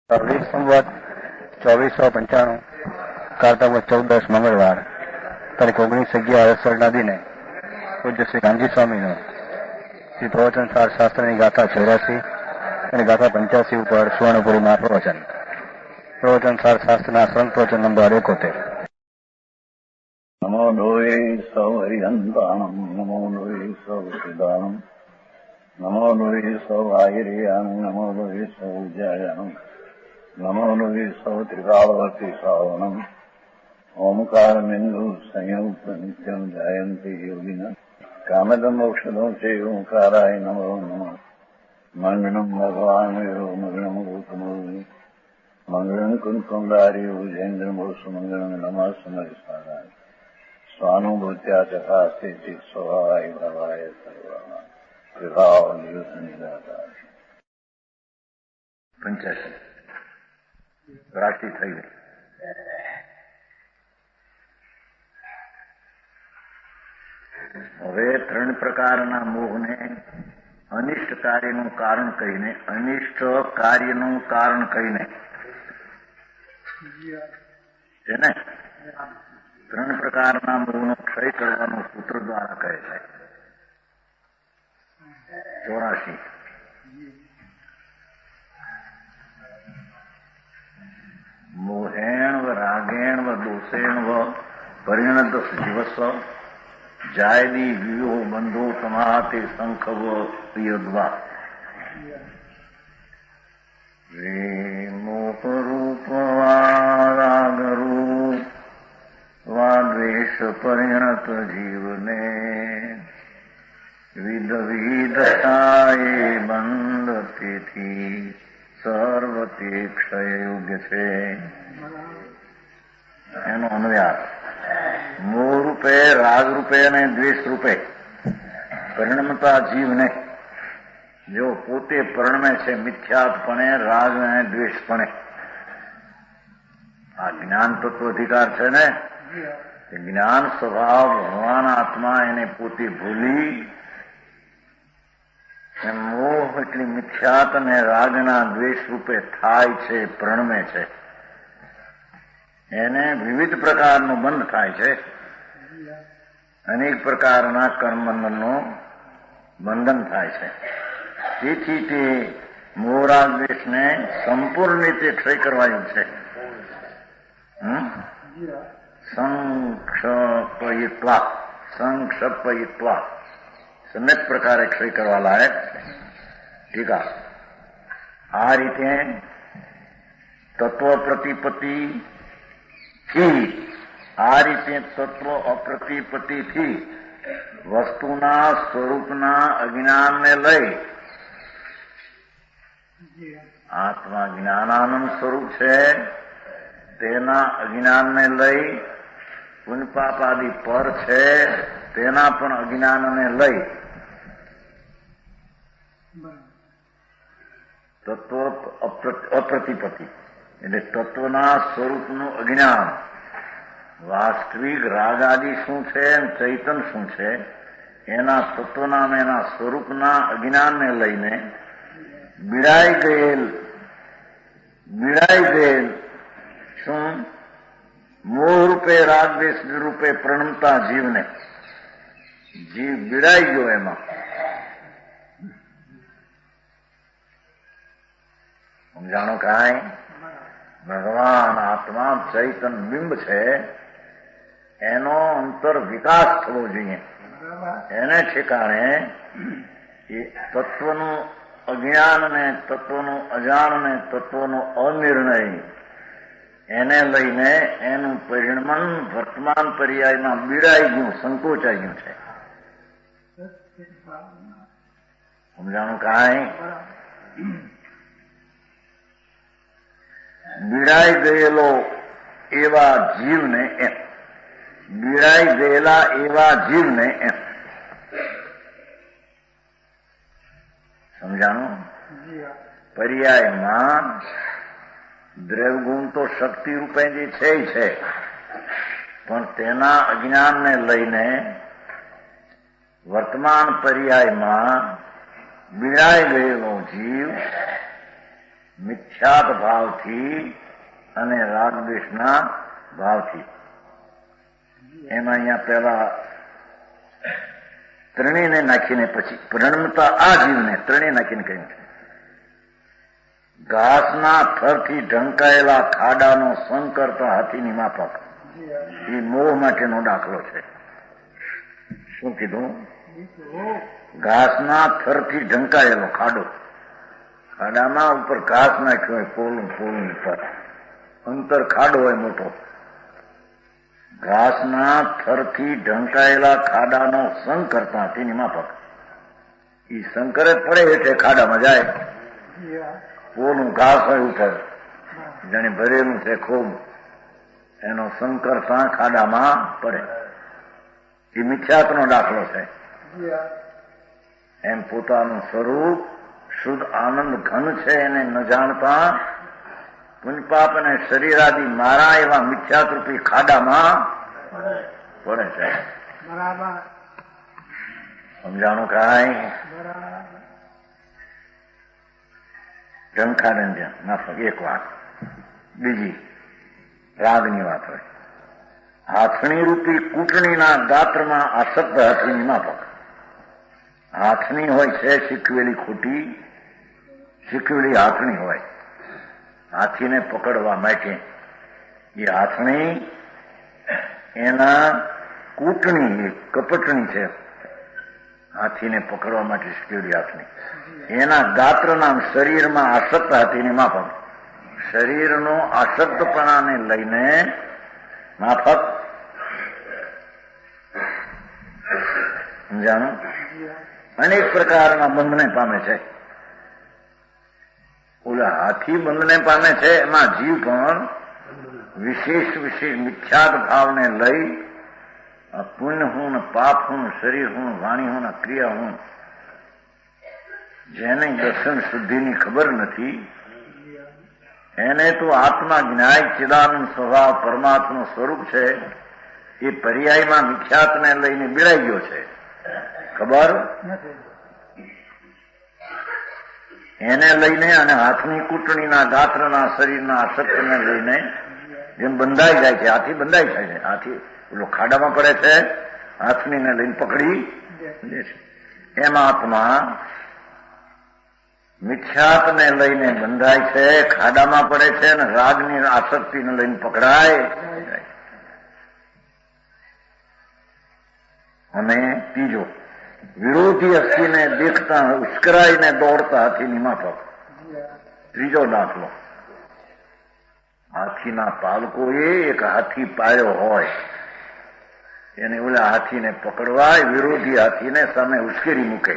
સંવત 2495 કાર્તક 14 મંગળવાર તારીખ 19/11 દિને પૂજ્ય શ્રી ગાંધી સ્વામીનો શ્રી પ્રવચન સાર શાસ્ત્રની ગાથા 84 અને ગાથા 85 ઉપર સુવર્ણપુરીમાં પ્રવચન સાર શાસ્ત્રના સંત પ્રવચન નંબર 71. નમો લોહે સૌ હરિહંતાણમ નમો લોહે સૌ સિદ્ધાણમ નમો લોહે સૌ આયર્યાણમ નમો લોહે સૌ ઉજ્જાયાણમ નમો લોહે સૌ ત્રિકાળવર્તી શ્રાવણમ ઓમકારમિંદુ સંયુક્ત નિત્યમ જાયંતી યોગિના કામદમ ઔષધો છે ઓંકારાય નમો નમઃ મંગળમ ભગવાન મંગળમ ગૌતમોની મંગળમ કુંકુંડારી ઉજેન્દ્રમો સુમંગળમ નમઃ સમયસ્વારાય સ્વાનુભૂત્યા ચકાસ્તે સ્વભાવાય ભવાય સર્વા વિભાવ નિયુત નિરાકાર 85 રાશિ થઈ ગઈ. હવે 3 પ્રકારના મોહને અનિષ્ટ કાર્યનું કારણ કહીને અનિષ્ટ કાર્યનું કારણ કહીને છે ને 3 પ્રકારના મોહનો ક્ષય કરવાનું સૂત્ર દ્વારા કહે છે. 84 મોહેણ રાગેણ દોષેણ પરિણત જીવસ્વ જાયદી વિયો બંધો તમાતે શંખવ પ્રિયદ્વા મોહરૂપ રાગરૂપ વા દ્વેષ પરિણત જીવને વિદવિદતાએ બંધ તેથી સર્વતે ક્ષય યોગ્ય છે. એનો અન્વયાર મોહ રૂપે રાગ રૂપે અને દ્વેષ રૂપે પરિણમતા જીવને જો પોતે પરિણમે છે મિથ્યાત્પણે રાગ અને દ્વેષપણે. આ જ્ઞાન તત્વ અધિકાર છે ને એ જ્ઞાન સ્વભાવ ભગવાન આત્મા એને પોતે ભૂલી મોહ એટલી મિથ્યાત અને રાગના દ્વેષ રૂપે થાય છે, પ્રણમે છે. એને વિવિધ પ્રકારનો બંધ થાય છે. અનેક પ્રકારના કર્મબંધનનું બંધન થાય છે. તેથી તે મોહ રાગ દ્વેષને સંપૂર્ણ રીતે ક્ષય કરવાયું છે. સંક્ષપયિત્વા સમ્યક પ્રકારે ક્ષય કરવા લાયક છે. ઠીકા. આ રીતે તત્વ પ્રતિપત્તિથી તત્વ અપ્રતિપત્તિથી વસ્તુના સ્વરૂપના અજ્ઞાનને લઈ આત્મા જ્ઞાનાનંદ સ્વરૂપ છે તેના અજ્ઞાનને લઈ પુણ્યપાપ આદિ પર છે તેના પણ અજ્ઞાનને લઈ તત્વ અપ્રતિપત્તિ એટલે તત્વના સ્વરૂપનું અજ્ઞાન વાસ્તવિક રાગ આદિ શું છે ચૈતન શું છે એના તત્વના એના સ્વરૂપના અજ્ઞાનને લઈને બીડાઈ ગયેલ શું મોહ રૂપે રાગ દ્વેષ રૂપે પ્રણમતા જીવને જીવ બીડાઈ ગયો એમાં સમજાણો કાંઈ ભગવાન આત્મા ચૈતન બિંબ છે એનો અંતર વિકાસ થવો જોઈએ. એને ઠેકાણે એ તત્વનું અજ્ઞાન ને તત્વનું અજાણ ને તત્વનો અનિર્ણય એને લઈને એનું પરિણમન વર્તમાન પર્યાયમાં બીડાઈ ગયું, સંકોચાઈ ગયું છે. સમજાણું કાંઈ? બીડાઈ ગયેલા એવા જીવને એમ સમજાણું? પર્યાયમાં દ્રવ્યગુણ તો શક્તિ રૂપે જે છે પણ તેના અજ્ઞાનને લઈને વર્તમાન પર્યાયમાં બીડાઈ ગયેલો જીવ મિથ્યાત ભાવથી અને રાગદ્વેષના ભાવથી. એમાં અહીંયા પહેલા ત્રણેયને નાખીને પછી પરિણમતા આ જીવને ત્રણેય નાખીને કહ્યું છે. ઘાસના થરથી ઢંકાયેલા ખાડાનો સંગ કરતા હાથીની માફક. એ મોહ માટેનો દાખલો છે. શું કીધું? ઘાસના થરથી ઢંકાયેલો ખાડો. ખાડામાં ઉપર ઘાસ નાખ્યો હોય પોલું ઉપર, અંતર ખાડો હોય મોટો. ઘાસના થરથી ઢંકાયેલા ખાડાનો સંગ કરતા તેની માફક. એ શંકરે પડે એટલે ખાડામાં જાય. પોલું ઘાસ હોય ઉપર, જાણે ભરેલું છે ખૂબ, એનો સંગ કરતા ખાડામાં પડે. એ મિથ્યાત્વનો દાખલો છે. એમ પોતાનું સ્વરૂપ શુદ્ધ આનંદ ઘન છે એને ન જાણતા પુણ્યપાપ અને શરીરાદી મારા એવા મિથ્યાત્રૂપી ખાડામાં પડે છે. સમજાણું કાંઈ? ઢંકારંજન માફક એક વાત. બીજી રાગની વાત હોય. હાથણી રૂપી કૂટણીના ગાત્રમાં આસક્ત હાથીની માફક. હાથણી હોય છે શીખવેલી ખોટી, શીખવેલી હાથણી હોય હાથીને પકડવા માટે. એ હાથણી એના કૂટણી કપટણી છે. હાથીને પકડવા માટે શીખવેલી હાથણી એના ગાત્ર નામ શરીરમાં આસક્ત હાથીની માફક. શરીરનો આસક્તપણાને લઈને માફક. સમજાણું? અનેક પ્રકારના બંધને પામે છે. ઓલા હાથી બંધને પામે છે એમાં જીવ પણ વિશેષ મિથ્યાત ભાવને લઈ પુણ્ય હું ને પાપ હું, શરીર હું, વાણી હું, ક્રિયા હું, જેને દર્શન શુદ્ધિની ખબર નથી એને તો આત્મા જ્ઞાય ચિદાનંદ સ્વભાવ પરમાત્માનું સ્વરૂપ છે એ પર્યાયમાં મિથ્યાતને લઈને બિડાઈ ગયો છે. ખબર એને લઈને અને હાથની કૂટણીના ગાત્રના શરીરના આસક્તને લઈને જેમ બંધાઈ જાય છે, હાથી બંધાઈ જાય છે. હાથી પેલો ખાડામાં પડે છે, હાથનીને લઈને પકડી દે છે. એમ આત્મા મિથ્યાતને લઈને બંધાય છે, ખાડામાં પડે છે અને રાગની આસક્તિને લઈને પકડાય. અને ત્રીજો વિરોધી અસ્થિને દેખતા ઉશ્કરાઈને દોડતા હાથીની માફક. ત્રીજો દાખલો. હાથીના પાલકોએ એક હાથી પાયો હોય એને ઓલા હાથીને પકડવા વિરોધી હાથીને સામે ઉશ્કેરી મૂકે.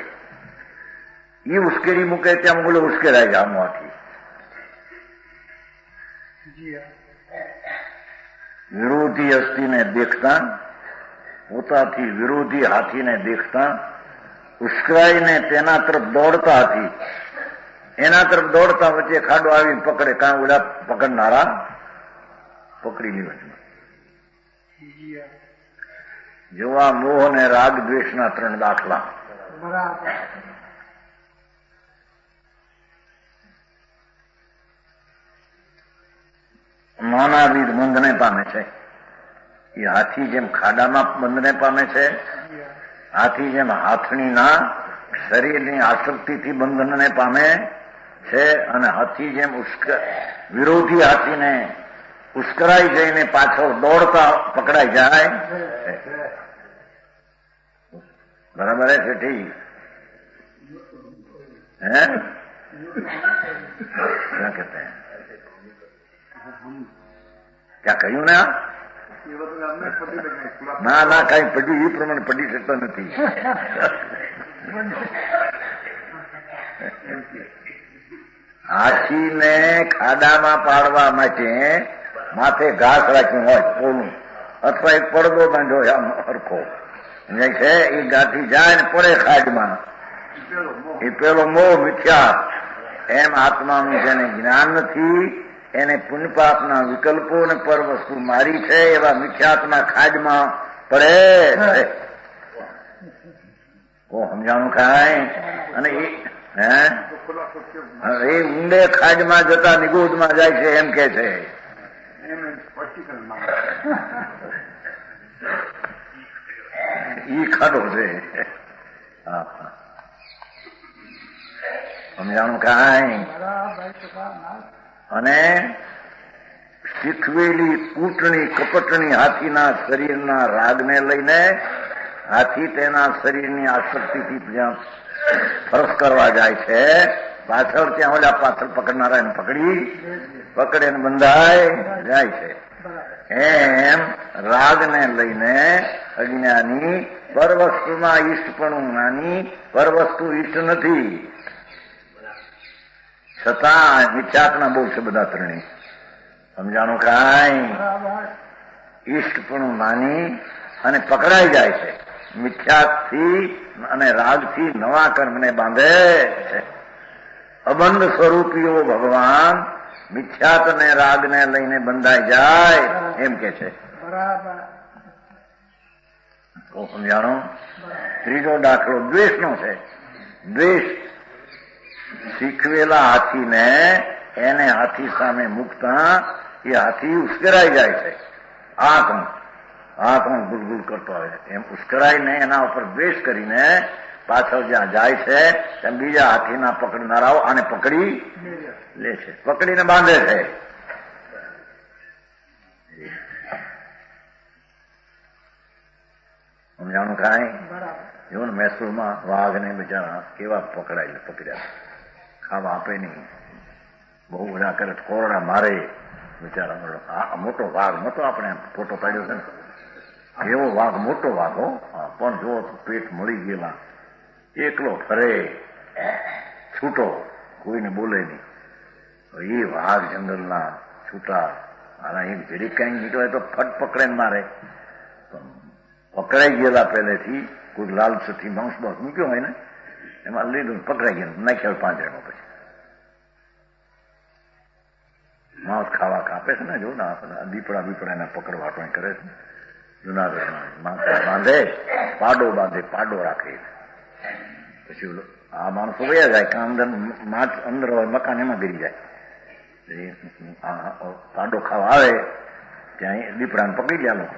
એ ઉશ્કેરી મૂકે ત્યાં બોલે ઉશ્કેરાય જાય આમ હાથી. વિરોધી અસ્થિને દેખતા પોતાથી વિરોધી હાથીને દેખતા ઉશ્કરાઈને તેના તરફ દોડતા હાથી એના તરફ દોડતા વચ્ચે ખાડો આવીને પકડે. કાં ઓલા પકડનારા પકડી લે. જોવા મોહ અને રાગ દ્વેષના ત્રણ દાખલા. નાનાવિધ બંધને પામે છે. એ હાથી જેમ ખાડામાં બંધને પામે છે, હાથી જેમ હાથણીના શરીરની આસક્તિથી બંધનને પામે છે, અને હાથી જેમ વિરોધી હાથીને ઉશ્કરાઈ જઈને પાછળ દોડતા પકડાઈ જાય. બરાબર છે ઠીક? હે क्या कहते हैं? क्या કહ્યું ને? ના ના કઈ પડ્યું એ પ્રમાણે પડી શકતા નથી. હાથીને ખાડામાં પાડવા માટે માથે ઘાસ રાખ્યું હોય પોલું, અથવા એક પડદો બાંધ્યો હોય આમ હરખો છે. એ ગાંઠી જાય ને પડે ખાડમાં. એ પેલો મોહ મિથ્યા. એમ આત્માનું જેને જ્ઞાન નથી એને પુણ્યપાપના વિકલ્પો ને પર વસ્તુ મારી છે એવા મિથ્યાત્મા ખાડમાં પડે. સમજાણું કાંઈ? અને એ હે એ ઊંડે ખાડમાં જતા નિગોદમાં જાય છે એમ કે છે. ઈ ખાડો છે. સમજાણું કાંઈ? અને શીખવેલી કૂટણી કપટણી હાથીના શરીરના રાગને લઈને હાથી તેના શરીરની આસક્તિથી જ્યાં ફરક કરવા જાય છે, પાછળ ત્યાં ઓલા પાછળ પકડનારા એને પકડે ને બંધાય જાય છે. એમ રાગને લઈને અજ્ઞાની પરવસ્તુમાં ઈષ્ટપણું માની પરવસ્તુ ઈષ્ટ નથી, છતાં મિથ્યાત્મા બહુ છે બધા ત્રણેય. સમજાણું કાંઈ? ઈષ્ટપણું માની અને પકડાઈ જાય છે. મિથ્યાથી અને રાગથી નવા કર્મને બાંધે છે. અબંધ સ્વરૂપીઓ ભગવાન મિથ્યાત અને રાગને લઈને બંધાઈ જાય એમ કે છે. તો સમજાણો? ત્રીજો દાખલો દ્વેષનો છે. દ્વેષ શીખવેલા હાથીને એને હાથી સામે મૂકતા એ હાથી ઉશ્કેરાઈ જાય છે. આ કોણ ગુલગુલ કરતો હોય એમ ઉશ્કેરાઈને એના ઉપર દ્વેષ કરીને પાછળ જ્યાં જાય છે ત્યાં બીજા હાથીના પકડનારાઓ આને પકડી લે છે, પકડીને બાંધે છે. સમજાણું કાંઈ? જો ને મહેસૂલમાં વાઘને બિચારા કેવા પકડ્યા, ખાવા આપે નહીં, બહુ બધા કરે, કોરડા મારે બિચારા. મોટો વાઘ નતો, આપણે ફોટો પાડ્યો છે ને એવો વાઘ, મોટો વાઘ હો, પણ જો પેટ મળી ગયેલા, એકલો ફરે, છૂટો, કોઈને બોલે નહીં. એ વાઘ જંગલના છૂટા આના એક જરીક કઈ નીકળે તો ફટ પકડે ને મારે. પકડાઈ ગયેલા પહેલેથી કોઈ લાલચથી માંસ બાસ મૂક્યો હોય ને એમાં લીધું, પકડાઈ ગયા, નાખ્યા પાંજરામાં. પછી માંસ ખાવા કાપે છે ને, જો ને દીપડા એને પકડવા પણ કરે છે. જુનાગઢમાં બાંધે, પાડો રાખે. પછી આ માણસો વયા જાય કે અંદર હોય મકાન એમાં ગરી જાય. પાડો ખાવા આવે ત્યાં દીપડાને પકડી ગયા લોકો,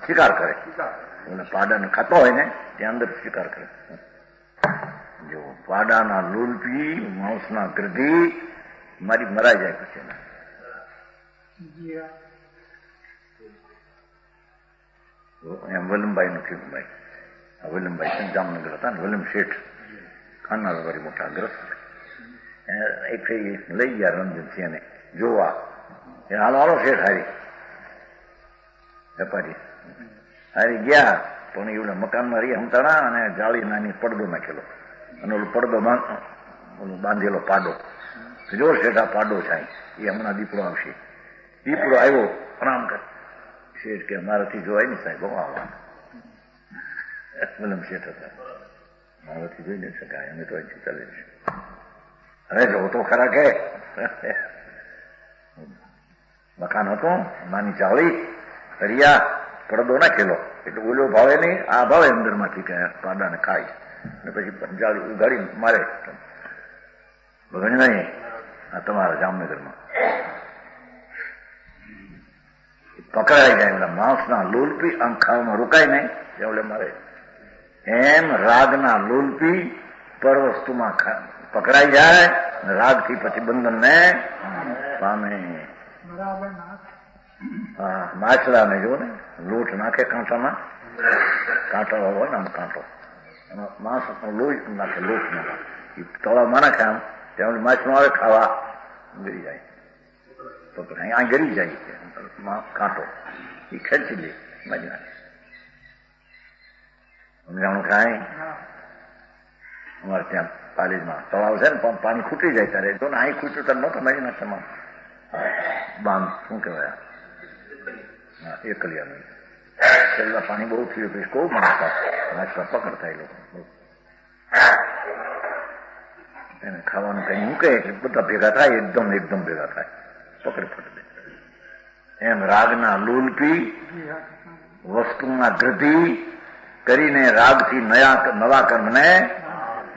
શિકાર કરે. પાડાને ખાતો હોય ને ત્યાં અંદર શિકાર કરે. જો પાડાના લુલપી, માંસના ગરધી મરાઈ જાય પછી. એમ વલ્લમભાઈ નું થયું. ભાઈ વલ્લમભાઈ જામનગર હતા ને, વલ્લમ શેઠ ખાનારા વાળી મોટા ગ્રસ્ત. એક લઈ ગયા રણજીતસિંહ એને જોવા. હાલો શેઠ હારી વેપારી હારી ગયા, પણ એવડા મકાનમાં રહી હમતાણા અને જાળી નાની પડદો નાખેલો અને ઓલો પડદો બાંધેલો પાડો. જો શેઠ આ પાડો છે, એ હમણાં દીપડો આવશે. દીપડો આવ્યો, પ્રણામ કર. શેઠ કે મારાથી જોવાય ને સાહેબ, આવવાનું. વલ્લમ શેઠ હતા, મારાથી જોઈ નહીં શકાય, અમે તો અહીંથી ચાલી જઈશું. અરે જો તો ખરા કે મકાન હતું, નાની ચાળી, તરિયા, પડદો નાખેલો, એટલે ઓલો ભાવે નહીં, આ ભાવે અંદર માંથી કે પાડાને ખાય ને પછી જાળી ઉગાડી મારે. બગડ નહીં આ તમારા જામનગરમાં પકડાઈ જાય. એમના માંસના લોલપી આમ ખાવામાં રોકાય નહીં એવડે મારે. એમ રાગના લોલપી પર વસ્તુમાં પકડાઈ જાય, રાગથી પછી બંધનને પામે. હા, માછલાને જો ને લોટ નાખે કાંટામાં, કાંટો હોય ને આમ કાંટો, માંસ લોહી નાખે, લોટ નાખે, તળાવમાં નાખે આમ, ત્યાં માછલું આવે ખાવા, ગરી જાય, પકડાય, આ ગરી જાય કાંટો, એ ખેંચી લે મારી નાખે. સમજાણું કાંઈ? અમારે ત્યાં પાલીમાં તળાવ છે ને, પણ પાણી ખૂટી જાય ત્યારે જો ને અહીં ખૂટ્યું ત્યારે નહોતા મારી નાખે. બાંધ શું કહેવાય, એકલિયાનું છેલ્લા પાણી બહુ થયું પછી બહુ માણસા માછલા પકડતા એ લોકો. એને ખાવાનું કઈ મૂકે એટલે બધા ભેગા થાય, એકદમ ભેગા થાય, પકડી ફટ દે. એમ રાગના લોલપી વસ્તુના ગૃધિ કરીને રાગથી નવા કર્મને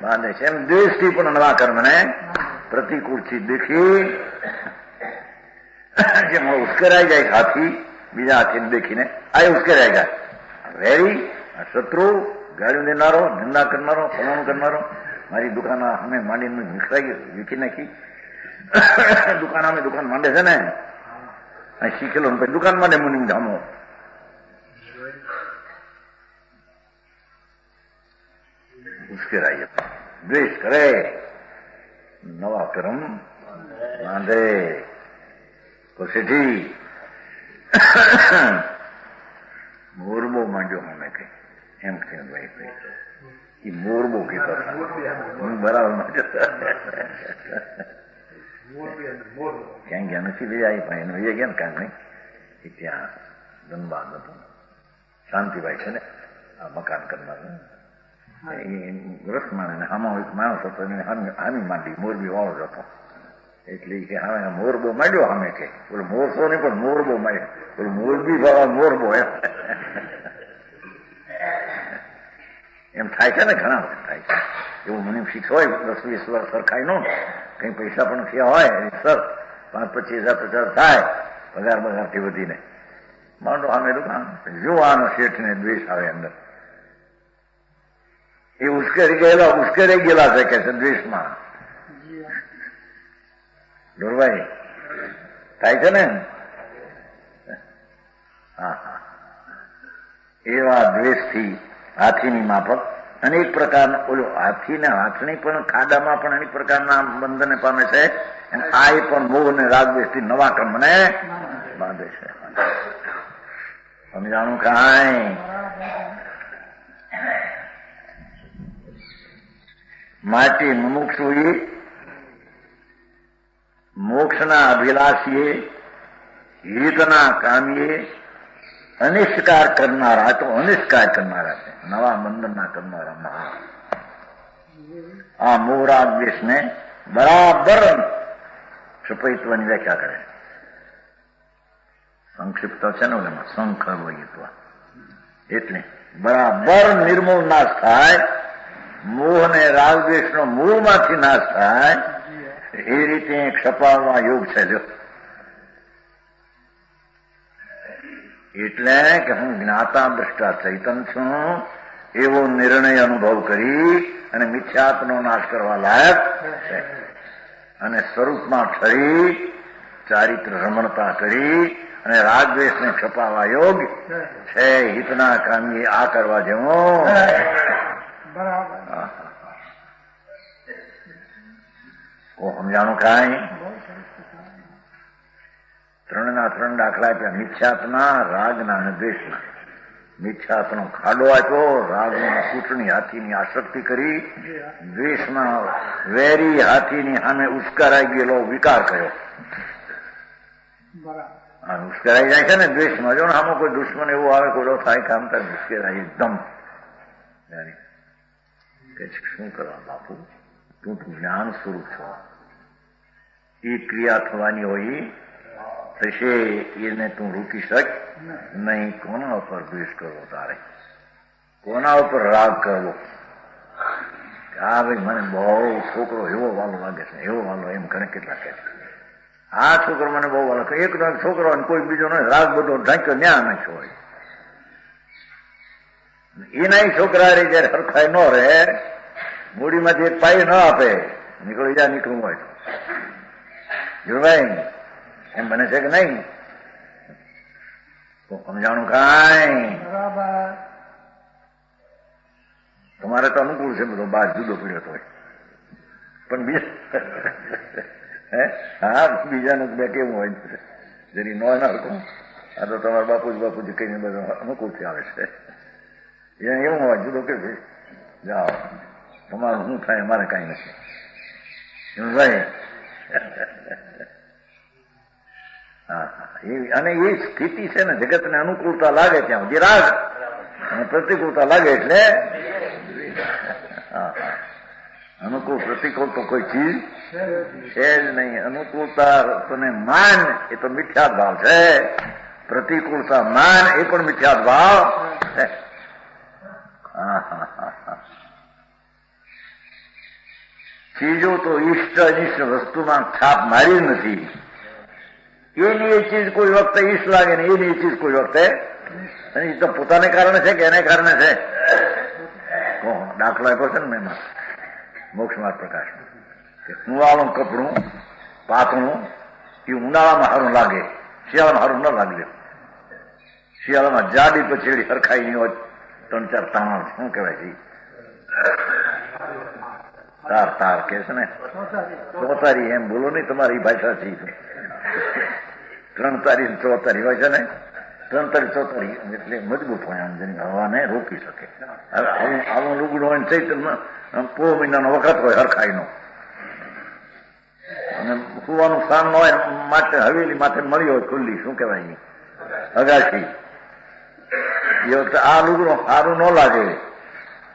બાંધે છે. એમ દ્વેષથી પણ નવા કર્મને પ્રતિકૂળથી દેખી જેમાં ઉશ્કેરાઈ જાય હાથી, બીજા હાથીને દેખીને આ ઉશ્કેરાઈ જાય. વેરી શત્રુ, ગાળ્યું દેનારો, ધંધા કરનારો, ફલાણું કરનારો, મારી દુકાન અમે માંડીને નીકળાઈ વીખી નાખી. દુકાન અમે દુકાન માંડે છે ને શીખેલો પછી દુકાન માંડે મુનિમ ધામો. ઉશ્કેરાઈ જતા દ્વેષ કરે, નવા કર્મ બાંધે. પછી મોરબો માંડ્યો મને કઈ એમ કે ભાઈ એ મોરબો કીધો હું બરાબર ક્યાં ગયા નથી લઈ આવી પણ એનું એ ગયા ને કાંઈ નહીં એ ત્યાં ધનબાદ હતું શાંતિભાઈ છે ને આ મકાન કરનાર રસ માણે આમાં એક માણસ હતો એને હામી માંડી મોરબી વાળો જ હતો એટલે કે હવે મોરબો માંડ્યો અમે કે બોલે મોરસો નહીં પણ મોરબો માંડ્યો બોલે મોરબી ભાવા મોરબો એમ થાય છે ને ઘણા વખત થાય છે એવું મને ફિક્સ હોય 10-20 વર્ષ સરખાઈ નો કઈ પૈસા પણ થયા હોય સર 5-25,000-50,000 થાય પગાર બગારથી વધીને માંડો અમે દુકાન જોવાનો શેઠને દ્વેષ આવે અંદર એ ઉશ્કેરી ગયેલા છે કે છે દ્વેષમાં ડોરભાઈ થાય છે ને હા એવા દ્વેષથી હાથીની માફક અનેક પ્રકારના ઓલો હાથીને હાથણી પણ ખાડામાં પણ અનેક પ્રકારના બંધને પામે છે અને આ એ પણ મોહ અને રાગદ્વેષથી નવા કર્મને બાંધે છે. સમજાણું કાંઈ માટે મુમુક્ષુએ મોક્ષના અભિલાષીએ હિતના કામીએ અનિષ્કાર કરનારા તો અનિષ્કાર કરનારા છે નવા બંધનના કરનારા મહા આ મોહરાગ દેશને બરાબર સપૈત્વની વ્યાખ્યા કરે સંક્ષિપ્ત છે ને એમાં સંખર્વયત્વ એટલે બરાબર નિર્મૂળ નાશ થાય મોહ અને રાગદ્વેષનો મૂળમાંથી નાશ થાય એ રીતે ક્ષપાવવા યોગ છે જો એટલે કે હું જ્ઞાતા દ્રષ્ટા ચૈતન છું એવો નિર્ણય અનુભવ કરી અને મિથ્યાત્વનો નાશ કરવા લાયક છે અને સ્વરૂપમાં ઠરી ચારિત્ર રમણતા કરી અને રાગદ્વેષને છપાવવા યોગ છે હિતના કામી આ કરવા જેવું સમજાણું કાંઈ 3 દાખલા આપ્યા મિથ્યાત્વના રાગના અને દ્વેષના મિથ્યાત્વનો ખાડો આપ્યો રાગમાં કૂટણી હાથીની આસક્તિ કરી દ્વેષમાં વેરી હાથીની સામે ઉશ્કેરાઈ ગયેલો વિકાર કર્યો ઉશ્કેરાઈ જાય છે ને દ્વેષમાં જો ને આમાં કોઈ દુશ્મન એવું આવે કોઈ થાય કામ થાય ઉશ્કેરાઈ એકદમ કે શું કરવા બાપુ તું જ્ઞાન સ્વરૂપ છો એ ક્રિયા થવાની હોય થશે એને તું રોકી શક નહીં. કોના ઉપર દ્વેષ કરવો તારે કોના ઉપર રાગ કરવો આ ભાઈ મને બહુ છોકરો એવો વાલો લાગે છે એવો વાલો એમ ઘણે કેટલા કહે આ છોકરો મને બહુ વાલો એક છોકરો કોઈ બીજો નહીં રાગ બધો ઢાંક્યો ન્યા નાખ્યો હોય એના છોકરા જયારે હરખાઈ ન રહે મૂડીમાંથી એક પાઈ ન આપે નીકળી જાય નીકળવું હોય તો જોવાય એમ બને છે કે નહીં તો સમજાણું કાંઈ તમારે તો અનુકૂળ છે બધો બહાર જુદો પડ્યો તો પણ હા બીજાનું બે કેવું હોય જેની નો ના હતું આ તો તમારા બાપુજી કહીને બધું અનુકૂળથી આવે છે એવું હોય જુદો કે જાઓ તમારું શું થાય મારે કઈ નથી ભાઈ અને એ સ્થિતિ છે ને જગતને અનુકૂળતા લાગે ત્યાં જે રાગ અને પ્રતિકૂળતા લાગે એટલે અનુકૂળ પ્રતિકૂળ તો કોઈ ચીજ છે જ નહીં. અનુકૂળતા તને માન એ તો મિથ્યાત ભાવ છે પ્રતિકૂળતા માન એ પણ મિથ્યાત ભાવ છે. ચીજો તો ઈષ્ટ અનિષ્ટ વસ્તુમાં છાપ મારી નથી. એની એ ચીજ કોઈ વખતે ઈષ્ટ લાગે ને એની એ ચીજ કોઈ વખતે એ તો પોતાને કારણે છે કે એને કારણે છે. દાખલો આપ્યો છે ને એમાં મોક્ષ માર્ગ પ્રકાશમાં કે ઉનાળાનું કપડું પાતળું એ ઉનાળામાં સારું લાગે, શિયાળામાં સારું ન લાગે. શિયાળામાં જાડી પછેડી હરખાઈ ની હોય 3-4 તાણ શું કહેવાય છે તાર કે છે ને ચોતારી એમ બોલો નહીં તમારી ભાષા છે. 3 તારી 4 તારી હોય છે ને 3 તારી 4 તારી એટલે મજબૂત હોય જેની હવાને રોકી શકે. આવું લુગડું હોય ચૈતનમાં પૂરો મહિનાનો વખત હોય હરખાઈનો અને સુવાનું સ્થાન ન હોય માટે હવેલી માથે મળી હોય ખુલ્લી શું કહેવાય અગાશી એ વખતે આ લુગડું સારું ન લાગે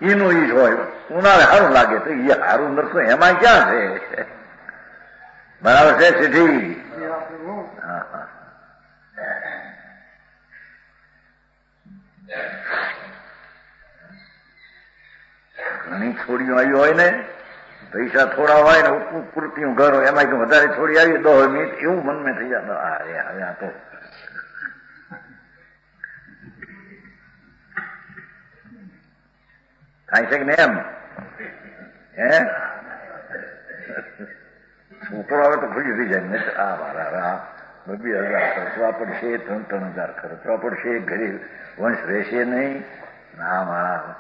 એનું ઈ જ હોય. ઉનાળે સારું લાગે તો એ સારું નરસો એમાં ક્યાં છે? બરાબર છે સીધી. હા હા ઘણી છોડીઓ આવી હોય ને પૈસા થોડા હોય ને પૂરતી ઘર હોય એમાં વધારે છોડી આવી 10 મિનિટ એવું મનમાં થઈ જાય હવે આ તો થાય છે કે ને એમ હે છોકરો આવે તો ખુલી થઈ જાય ને આ મારા 2,000 ખર્ચવા પડશે, 3,000 ખર્ચવા પડશે, ઘરે વંશ રહેશે નહીં. ના મારા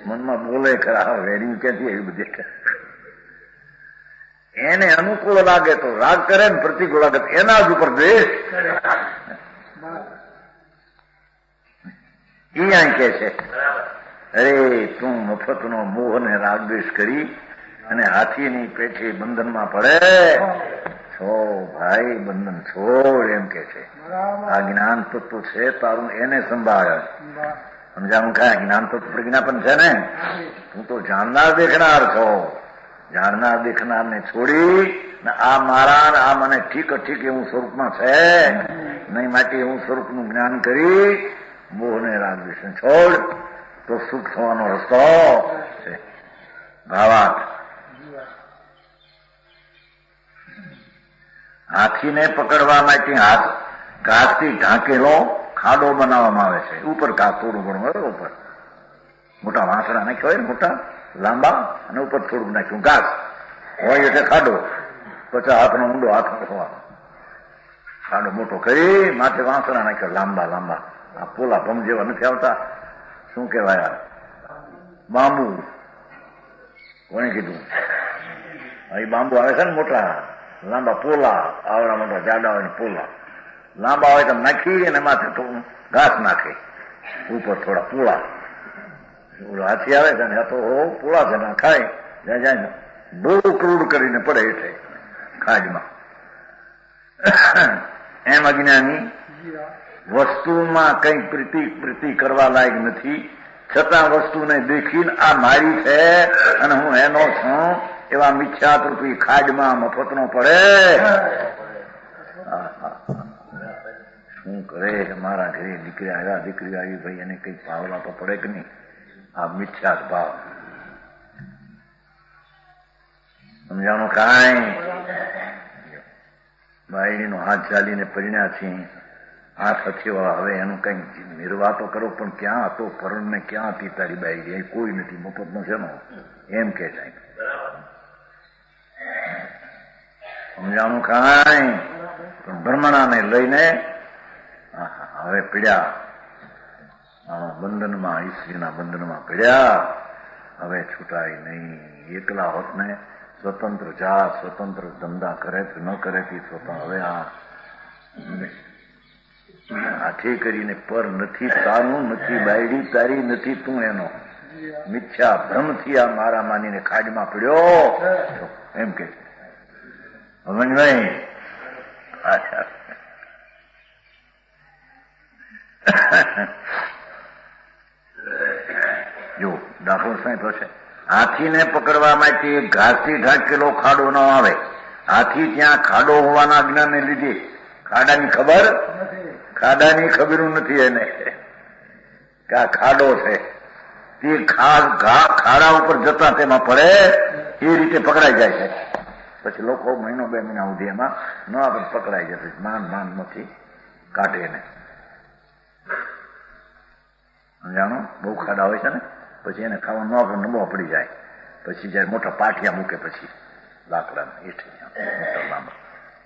મનમાં બોલે ખરા વેડિંગ ક્યાંથી એવી બધી એને અનુકૂળ લાગે તો રાગ કરે ને પ્રતિકૂળ લાગે તો એના જ ઉપર દ્વેષ. એ અહીં કે છે અરે તું મફતનો મોહ ને રાગ દ્વેષ કરી અને હાથીની પેઠે બંધનમાં પડે છો ભાઈ, બંધન છોડ એમ કે છે. આ જ્ઞાન તત્વ છે તારું, એને સંભાળ. સમજાણું કાંઈ જ્ઞાન તત્વ પ્રજ્ઞાપન છે ને. તું તો જાણનાર દેખનાર છો. જાણનાર દેખનાર ને છોડી ને આ મારા ને આ મને ઠીક એવું સ્વરૂપમાં છે નહીં માટે એવું સ્વરૂપનું જ્ઞાન કરી મોહને રાગ દ્વેષ છોડ તો સુખ થવાનો રસ્તો છે. ભાવાર્થ હાથીને પકડવા માટે ઘાસથી ઢાંકેલો ખાડો બનાવવામાં આવે છે. ઉપર ઘાસ થોડું ઘણું હોય, ઉપર મોટા વાંસળા નાખ્યા હોય ને મોટા લાંબા અને ઉપર થોડુંક નાખ્યું ઘાસ હોય એટલે ખાડો 50 હાથનો ઊંડો હાથ નાખવાનો ખાડો મોટો કરી માથે વાંસળા નાખ્યા લાંબા આ પોલા ભમ જેવા નથી આવતા શું કહેવાય બાંબુ કોણે કીધું? અહીં બાંબુ આવે છે ને મોટા લાંબા પોલા આવડા મોટા જાડા હોય ને પોલા લાંબા હોય તો નાખી અને માથે થોડું ઘાસ નાખે ઉપર થોડા પોળા. હાથી આવે છે ને આ તો પોળા છે ને ખાય જ્યાં જાય બહુ ક્રૂડ કરીને પડે એટલે ખાજમાં. એમ અજ્ઞાની વસ્તુમાં કઈ પ્રીતિ કરવા લાયક નથી છતાં વસ્તુને દેખીને આ મારી છે અને હું એનો છું એવા મિથ્યારૂપી ખાજમાં મફતનો પડે. શું કરે મારા ઘરે દીકરી આવી ભાઈ એને કઈ પાવલા તો પડે કે નહીં? આ મિથ્યા ભાવ સમજાણું કાંઈ? બાયડીનો હાથ ચાલીને પરિણ્યા છીએ, હાથ હથિયો હવે એનું કઈ નિર્વાહ તો કરો પણ ક્યાં હતો પરણ ને ક્યાં હતી તારી બાયડી? કોઈ નથી, મફતનો છે ને એમ કે સાહેબ. સમજાણું કાંઈ? પણ બ્રહ્મણાને લઈને હવે પીડ્યા બંધનમાં, ઈશ્વરીના બંધનમાં પીડ્યા. હવે છૂટાય નહીં. એકલા હોત ને સ્વતંત્ર જા સ્વતંત્ર ધંધા કરે ન કરે તે સ્વતંત્ર. હવે આ હાથે કરીને પર નથી તારું, નથી બાયડી તારી, નથી તું એનો મિથ્યા ભ્રમથી આ મારા માનીને ખાડમાં પડ્યો એમ કે સમજ નહીં? જો દાખલો સાહેબ હશે. હાથીને પકડવા માટે ઘાસથી ઢાંકેલો ખાડો ન આવે. હાથી ત્યાં ખાડો હોવાના જ્ઞાનને લીધે ખાડાની ખબર નથી એને કે આ ખાડો છે. તે ખાડા ઉપર જતા તેમાં પડે એ રીતે પકડાઈ જાય છે. પછી લોકો મહિનો 2 મહિના સુધી એમાં ન આપણે પકડાઈ જશે, માન નથી કાઢે એને. જાણો બહુ ખાડા હોય છે ને, પછી એને ખાવા ન નબળો પડી જાય. પછી જયારે મોટા પાટિયા મૂકે પછી લાકડાના હેઠ મોટા લાંબા,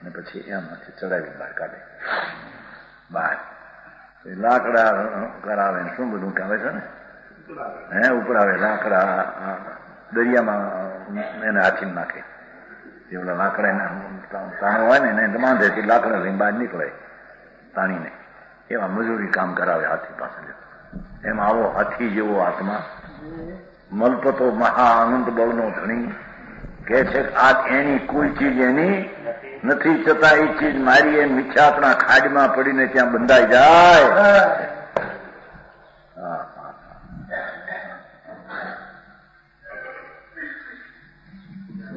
અને પછી એમાંથી ચડાવી બહાર કાઢે. બહાર લાકડા કરાવે ને શું બધું કરાવે છે ને, ઉપરાવે લાકડા દરિયામાં એને હાથીને નાખે. એ ઓલા લાકડા તાણો હોય ને એને બાંધે તે લાકડા લઈને બહાર નીકળે તાણીને. એવા મજૂરી કામ કરાવે હાથી પાસે. એમ આવો હાથી જેવો આત્મા મલપતો મહા આનંદ બળનો ધણી કે છે આ એની કોઈ ચીજ એની નથી, છતાં એ ચીજ મારી એ મિથ્યાત્મા ખાડમાં પડીને ત્યાં બંધાઈ જાય.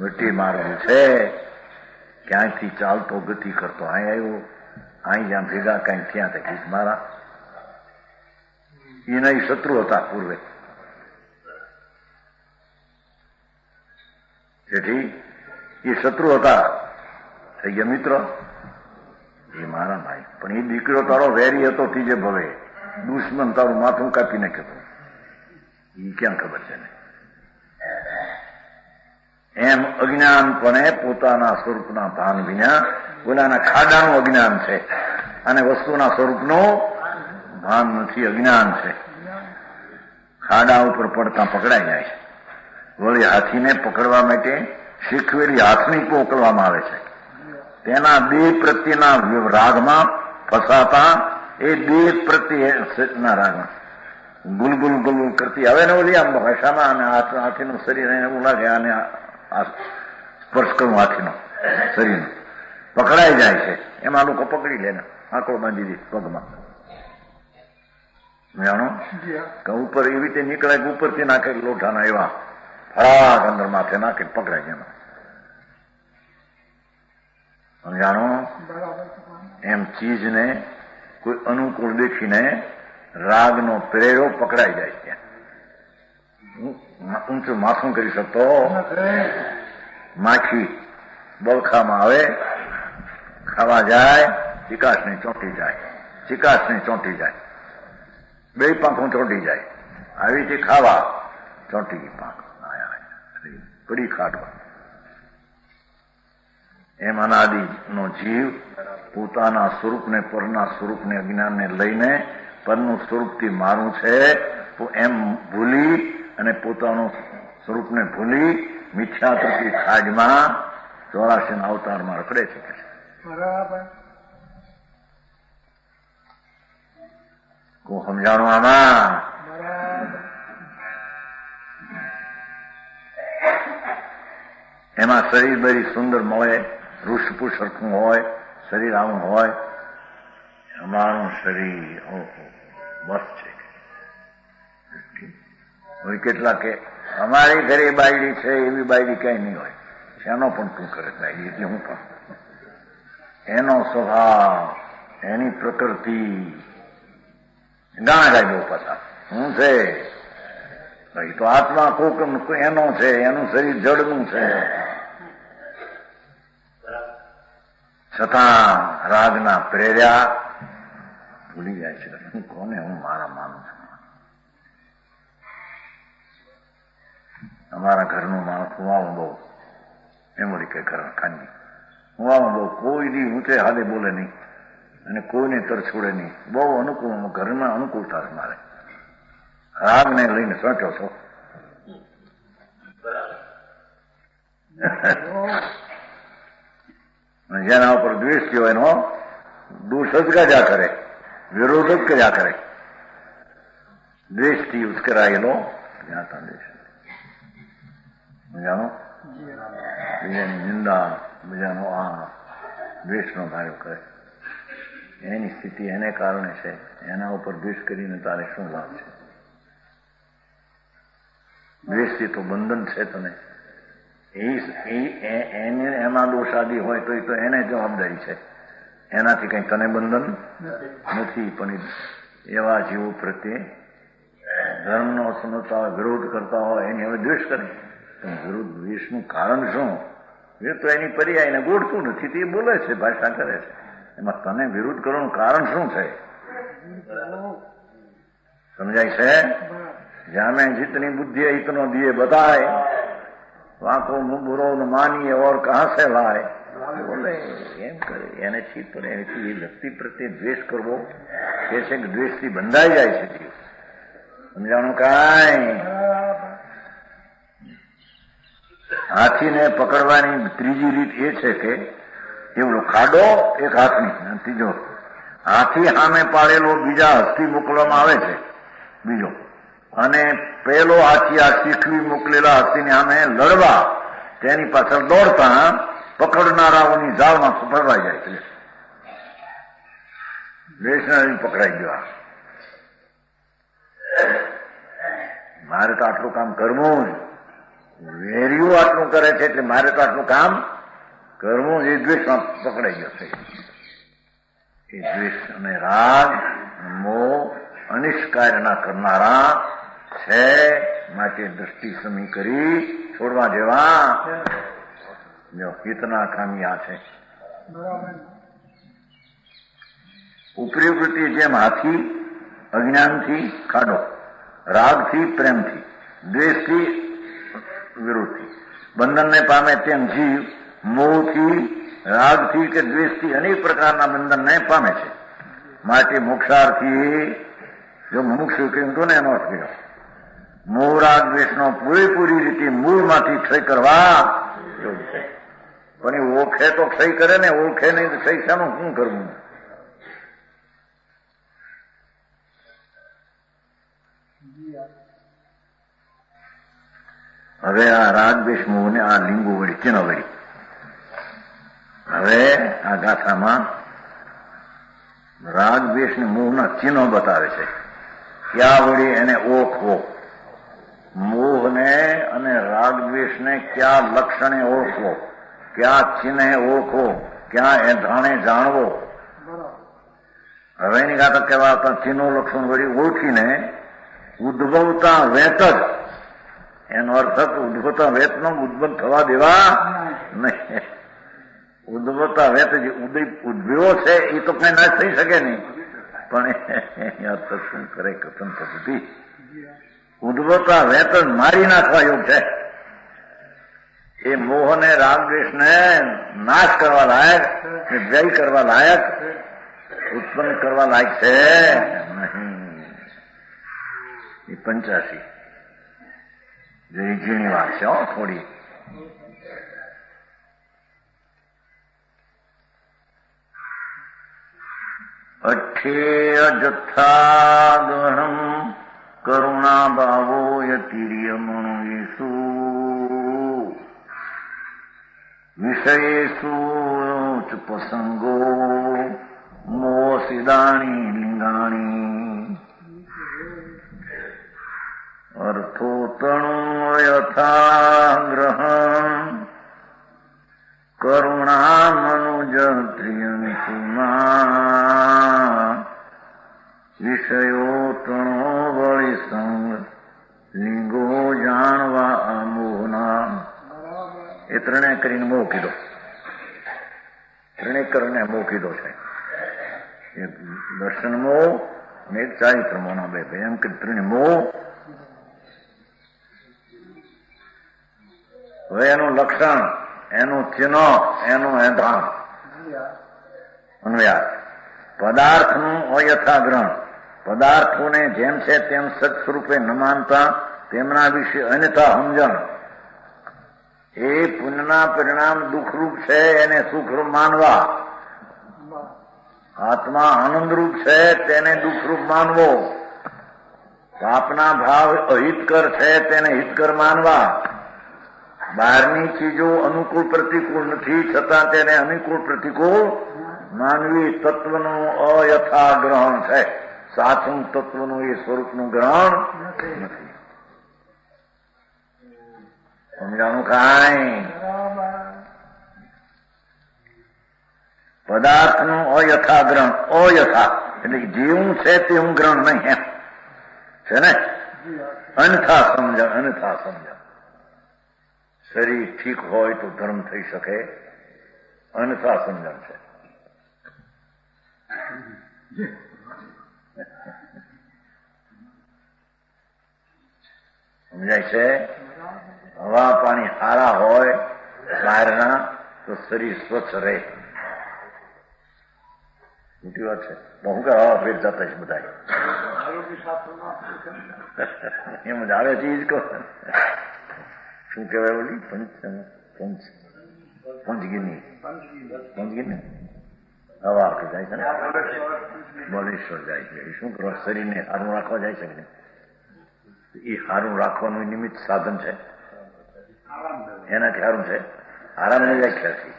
વટી મારવું છે, ક્યાંયથી ચાલતો ગતિ કરતો અહીં આવ્યો, અહીં જ્યાં ભેગા કઈ ત્યાં તે ગીત મારા. એના શત્રુ હતા પૂર્વે, તેથી એ શત્રુ હતા, થઈ ગયા મિત્ર. એ મારા ભાઈ, પણ એ દીકરો તારો વેરી હતો ત્રીજે ભવે, દુશ્મન તારું માથું કાપી નાખ્યું. એ ક્યાં ખબર છે ને. એમ અજ્ઞાનપણે પોતાના સ્વરૂપના ભાન વિના ઓલાના ખાડાનું અજ્ઞાન છે, અને વસ્તુના સ્વરૂપનું ભાન નથી, અજ્ઞાન છે. ખાડા ઉપર પડતા પકડાઈ જાય છે. વળી હાથીને પકડવા માટે શીખવેલી હાથની મોકલવામાં આવે છે. તેના દેહ પ્રત્યેના રાગમાં ફસાતા એ દેહ પ્રત્યેના રાગમાં ગુલગુલ ગુલગુલ કરતી હવે ને ઓલી આમ ભાષામાં, અને હાથીનું શરીર એવું લાગે અને સ્પર્શ કરવું હાથીનો શરીરનો પકડાઈ જાય છે. એમાં લોકો પકડી લે ને આંકડો બાંધી દે પગમાં. જાણો કે ઉપર એવી રીતે નીકળે કે ઉપરથી નાખે લોઢાના એવા ફરાક અંદર માથે નાખે પકડાય છે એમાં. જાણો એમ ચીજને કોઈ અનુકૂળ દેખીને રાગનો પ્રેરો પકડાઈ જાય છે. ઊંચું માથું કરી શકતો માખી બળખામાં આવે, ખાવા જાય, ચિકાસને ચોંટી જાય, ચિકાસને ચોંટી જાય, 2 પાંખું ચોંટી જાય. આવી રીતે ખાવા ચોંટી ગઈ પાંખ, પડી ખાટવા. એમ અનાદિનો જીવ પોતાના સ્વરૂપને, પરના સ્વરૂપને, અજ્ઞાનને લઈને પરનું સ્વરૂપથી મારું છે એમ ભૂલી અને પોતાનું સ્વરૂપને ભૂલી મિથ્યાત્વથી ખાડમાં 84 અવતારમાં રખડે છે. કોઈ સમજાણું આમાં? એમાં શરીર બરી સુંદર મળે, ઋષપુષ સરખું હોય, શરીર આવું હોય. અમારું શરીર બસ છે. કેટલા કે અમારી ઘરે બાયડી છે એવી બાયડી કઈ નહીં હોય. શેનો પણ તું કરે બાયડી, એટલે હું પણ એનો સ્વભાવ, એની પ્રકૃતિ ગાણા જાય બહુ પાછા. હું છે ભાઈ તો આત્મા કોક એનો છે, એનું શરીર જડનું છે, છતાં રાગના પ્રેર્યા ભૂલી જાય છે હું કોને હું મારા માનું છું. અમારા ઘરનું માણસ હુવામાં બહુ એમ વળી કે ઘર ખાંડી હુવામાં બહુ કોઈ દી ઊંચે હાથે બોલે નહીં અને કોઈને તર છોડે નહીં. બહુ અનુકૂળ, ઘરમાં અનુકૂળતા છે મારે. રાગને લઈને સોંચ્યો છો. જેના ઉપર દ્વેષ થયો એનો દોષ જ કર્યા કરે, વિરોધ જ કર્યા કરે. દ્વેષથી ઉશ્કેરાયેલો જ્ઞાતા દેશ. જાણો બીજાની નિંદા, બીજાનો આ દ્વેષનો ધાર્યો કરે, એની સ્થિતિ એને કારણે છે. એના ઉપર દ્વેષ કરીને તારે શું લાભ છે? દ્વેષથી તો બંધન છે તને. એમાં દોષ આદિ હોય તો એ તો એને જવાબદારી છે, એનાથી કઈ તને બંધન નથી. પણ એવા જીવો પ્રત્યે ધર્મનો સમજતા હોય, વિરોધ કરતા હોય, એની હવે દ્વેષ કરે. વિરોધ દ્વેષનું કારણ શું? એ તો એની પર્યાય એને ગોળતું નથી, તે બોલે છે, ભાષા કરે છે. એમાં તને વિરોધ કરવાનું કારણ શું છે? સમજાય છે? જામે જીતની બુદ્ધિ ઇતનો દિયે બતાય, વાંકો મુબરો ન માનીએ ઓર કહા સે લાય. બોલે એમ કરે, એને ચિત્ત પડે. એથી એ વ્યક્તિ પ્રત્યે દ્વેષ કરવો કે છે કે દ્વેષથી બંધાઈ જાય છે જીવ. સમજાણું કાંઈ? હાથીને પકડવાની ત્રીજી રીત એ છે કે એવડો ખાડો એક હાથની, ત્રીજો હાથી સામે પાડેલો બીજા હસ્તી મોકલવામાં આવે છે બીજો, અને પેલો હાથી આ શીખવી મોકલેલા હસ્તીને સામે લડવા તેની પાછળ દોડતા પકડનારાઓની જાળમાં પકડાઈ જાય છે. વેશનારી પકડાઈ ગયો. મારે તો આટલું કામ કરવું જ, વેરિયું આટલું કરે છે એટલે મારે તો આટલું કામ કરવું જ. એ દ્વેષમાં પકડાઈ ગયો છે. એ દ્વેષ અને રાગ મોહ અનિષ્કાર્યના કરનારા છે. માટે દ્રષ્ટિ સમી કરી છોડવા જેવા. હિતના ખામી આ છે. ઉપરી વૃત્તિ જેમ હાથી અજ્ઞાનથી ખાડો, રાગથી પ્રેમથી, દ્વેષથી વિરોધથી બંધનને પામે, તેમ જીવ મોહથી, રાગથી કે દ્વેષથી અનેક પ્રકારના બંધનને પામે છે. માટે મોક્ષાર્થી જો મુમુક્ષુ કહ્યું તો ને એનો અર્થ કર્યો, મોહ રાગ દ્વેષનો પૂરેપૂરી રીતે મૂળમાંથી ક્ષય કરવા યોગ છે. પણ એ ઓળખે તો ક્ષય કરે ને, ઓળખે નહીં તો ક્ષય શાનું શું કરવું? હવે આ રાગ દ્વેષ મોહ ને આ લિંગો વળી ચિહ્નો વળી હવે આ ગાથામાં રાગ દ્વેષ ને મોહના ચિહ્નો બતાવે છે. ક્યાં વળી એને ઓળખવો, મોહને અને રાગ દ્વેષને ક્યાં લક્ષણે ઓળખવો, ક્યાં ચિહ્ને ઓળખવો, ક્યાં એ ધાણે જાણવો. હવે એની ગાથા કહેવા આવતા ચિહ્નો લક્ષણ વળી ઓળખીને ઉદ્ભવતા વેત જ, એનો અર્થ ઉદ્ભવતા વેતનો ઉદ્ભવ થવા દેવા નહીં. ઉદ્ભવતા વેત જે ઉદ્ભવ્યો છે એ તો કઈ ના થઈ શકે નહીં, પણ અર્થ શું કરે કથન પદ્ધતિ. ઉદ્ભવતા વેત જ મારી નાખવા યોગ છે. એ મોહ ને રાગ દ્વેષ ને નાશ કરવા લાયક, વ્યય કરવા લાયક, ઉત્પન્ન કરવા લાયક છે નહીં. એ 85 ઝીણી વાત છે થોડી. અઠ્ઠે અજથા ગહમ કરુણા ભાવો યતિર્યમણુ યેસુ વિષયેસુ પસંગો મોસિદાણી લિંગાણી અર્થોતણો યથા ગ્રહણ કરુણા મનુજ ત્રિયંતુમાં વિષયો તણો વળી સંગ લિંગો જાણવા આમોના. એ ત્રણે કરીને મોહ કીધો, ત્રણે કરીને મોહ કીધો છે. એ દર્શન મોહ અને એક ચારિત્ર મોહના બે એમ કે ત્રણે મોહ. હવે એનું લક્ષણ, એનું ચિહ્ન, એનું એધાન અન્વયાર. પદાર્થનું અયથાગ્રહણ, પદાર્થોને જેમ છે તેમ સત સ્વરૂપે ન માનતા તેમના વિશે અન્યથા સમજણ. એ પુણ્યના પરિણામ દુઃખરૂપ છે એને સુખરૂપ માનવા. આત્મા આનંદરૂપ છે તેને દુઃખરૂપ માનવો. પાપના ભાવ અહિતકર છે તેને હિતકર માનવા. બહારની ચીજો અનુકૂળ પ્રતિકૂળ નથી છતાં તેને અનુકૂળ પ્રતિકૂળ માનવી. તત્વનું અયથાગ્રહણ છે, સાચું તત્વનું એ સ્વરૂપનું ગ્રહણ નથી. સમજાણું કાંઈ? પદાર્થનું અયથાગ્રહણ, અયથા એટલે જેવું છે તેવું ગ્રહણ નહીં એમ છે ને. અન્યથા સમજણ. શરીર ઠીક હોય તો ધર્મ થઈ શકે, અન્યથા સમજણ છે. સમજાય છે? હવા પાણી સારા હોય બહારના તો શરીર સ્વચ્છ રહે. મોટી વાત છે. બહુ કે હવા ફેર જતા છે બધા એમ જ આવે છે. જ કહો શું કહેવાય બોલી પંચગીની હવા આપી જાય છે ને, બોલેશ્વર જાય છે. એ શું કરવા? શરીરને સારું રાખવા જાય છે ને. એ સારું રાખવાનું નિમિત્ત સાધન છે. એનાથી સારું છે. આરામની વ્યાખ્યા છે.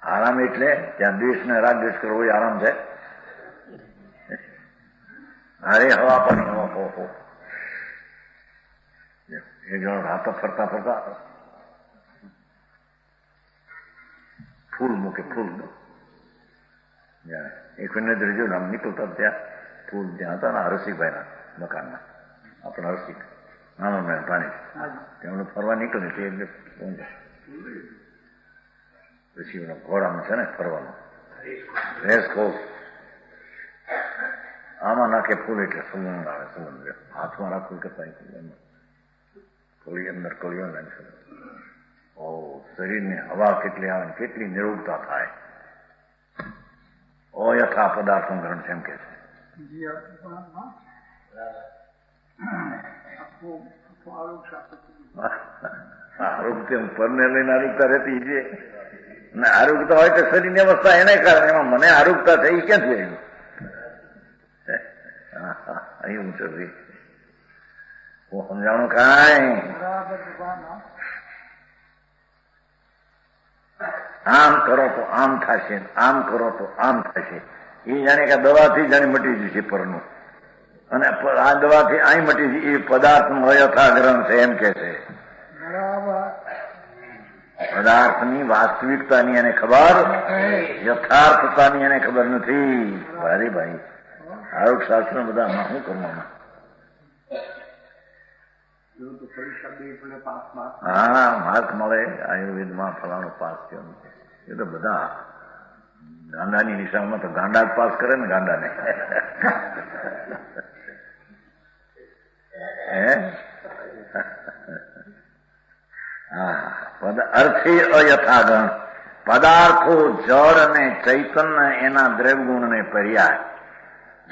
આરામ એટલે ત્યાં દ્વેષ ને રાગ દ્વેષ કરવો એ આરામ છે. અરે હવા પાણી હો એક જણ રાતો ફરતા ફરતા ફૂલ મૂકે. ફૂલ એક નજર જો આમ નીકળતા ત્યાં ફૂલ ત્યાં હતા ને રસિકભાઈ ના મકાનમાં. આપણા રસિક નાનો પાણી તેમણે ફરવા નીકળ્યું તે એટલે પછી ઘોડામાં છે ને ફરવાનું રેસ કોર્સ. આમાં નાખે ફૂલ એટલે સુગંધ આવે. સુગંધ હાથમાં રાખવું કે કળી અંદર કળીઓ નાખે. ઓ શરીરની હવા કેટલી આવે કેટલી નિરોગતા થાય. અયથા પદાર્થનું ગ્રહણ છે એમ કે છે. આરોગ્ય પરને લઈને આરોગ્યતા રહેતી છે ને. આરોગ્યતા હોય તો શરીરની અવસ્થા એને કારણે એમાં મને આરોગ્યતા થઈ ક્યાંથી આવ્યું? અહીં છે હું સમજાણું કાંઈ. આમ કરો તો આમ થશે, આમ કરો તો આમ થશે. એ જાણે કે દવાથી જાણે મટી જશે પરનું, અને આ દવાથી અહીં મટી જશે. એ પદાર્થનો યથાગ્રહણ છે એમ કે છે. પદાર્થની વાસ્તવિકતાની એને ખબર, યથાર્થતાની એને ખબર નથી. ભાઈ આરોગ્ય શાસ્ત્ર બધામાં શું કરવાના? હા માર્ક મળે આયુર્વેદમાં ફલાણો પાસ થયો. એ તો બધા ગાંડાની નિશાનમાં તો ગાંડા જ પાસ કરે ને. ગાંડાને અર્થે અયથાગણ. પદાર્થો જળ અને ચૈતન્ય એના દ્રવ્યગુણને પર્યાય.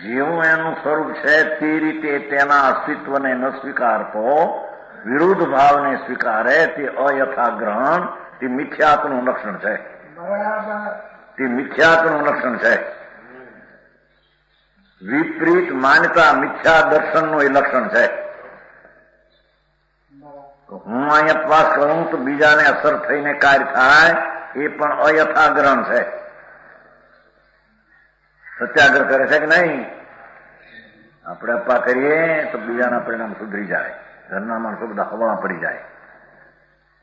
જેવું એનું સ્વરૂપ છે તે રીતે તેના અસ્તિત્વને ન સ્વીકારતો, વિરુદ્ધ ભાવને સ્વીકારે તે અયથાગ્રહણ, તે મિથ્યાત્વનું લક્ષણ છે. તે મિથ્યાત્વનું લક્ષણ છે. વિપરીત માન્યતા મિથ્યા દર્શનનું એ લક્ષણ છે. હું અહીંયા તપાસ કરું તો બીજાને અસર થઈને કાર્ય થાય, એ પણ અયથાગ્રહણ છે. સત્યાગ્રહ કરે છે કે નહીં? આપણે અપ્પા કરીએ તો બીજાના પરિણામ સુધરી જાય. ઘરના માણસો બધા હવા પડી જાય.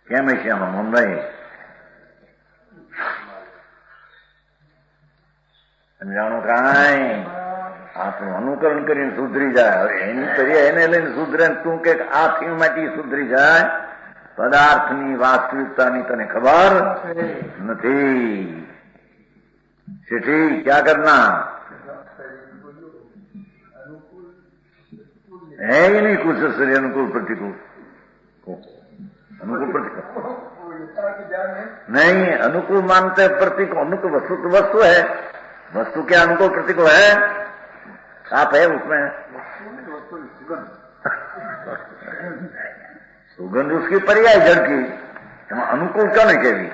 કેમ છે આમાં મંદાઈ? સમજાણું કાંઈ? આપણું અનુકરણ કરીને સુધરી જાય. હવે એની કરીએ એને લઈને સુધરે. તું કે આ થીમ માટે સુધરી જાય. પદાર્થની વાસ્તવિકતાની તને ખબર નથી. શેઠી ક્યાં કરના है ही नहीं कुछ शरीर अनुकूल प्रतिकूल. अनुकूल प्रतिकूल नहीं. अनुकूल मानते प्रतिकूल. अनुकूल वस्तु तो वस्तु है. वस्तु क्या अनुकूल प्रतिकूल है? आप है उसमें सुगंध उसकी पर्याय जड़ की. अनुकूल क्यों नहीं कहेगी?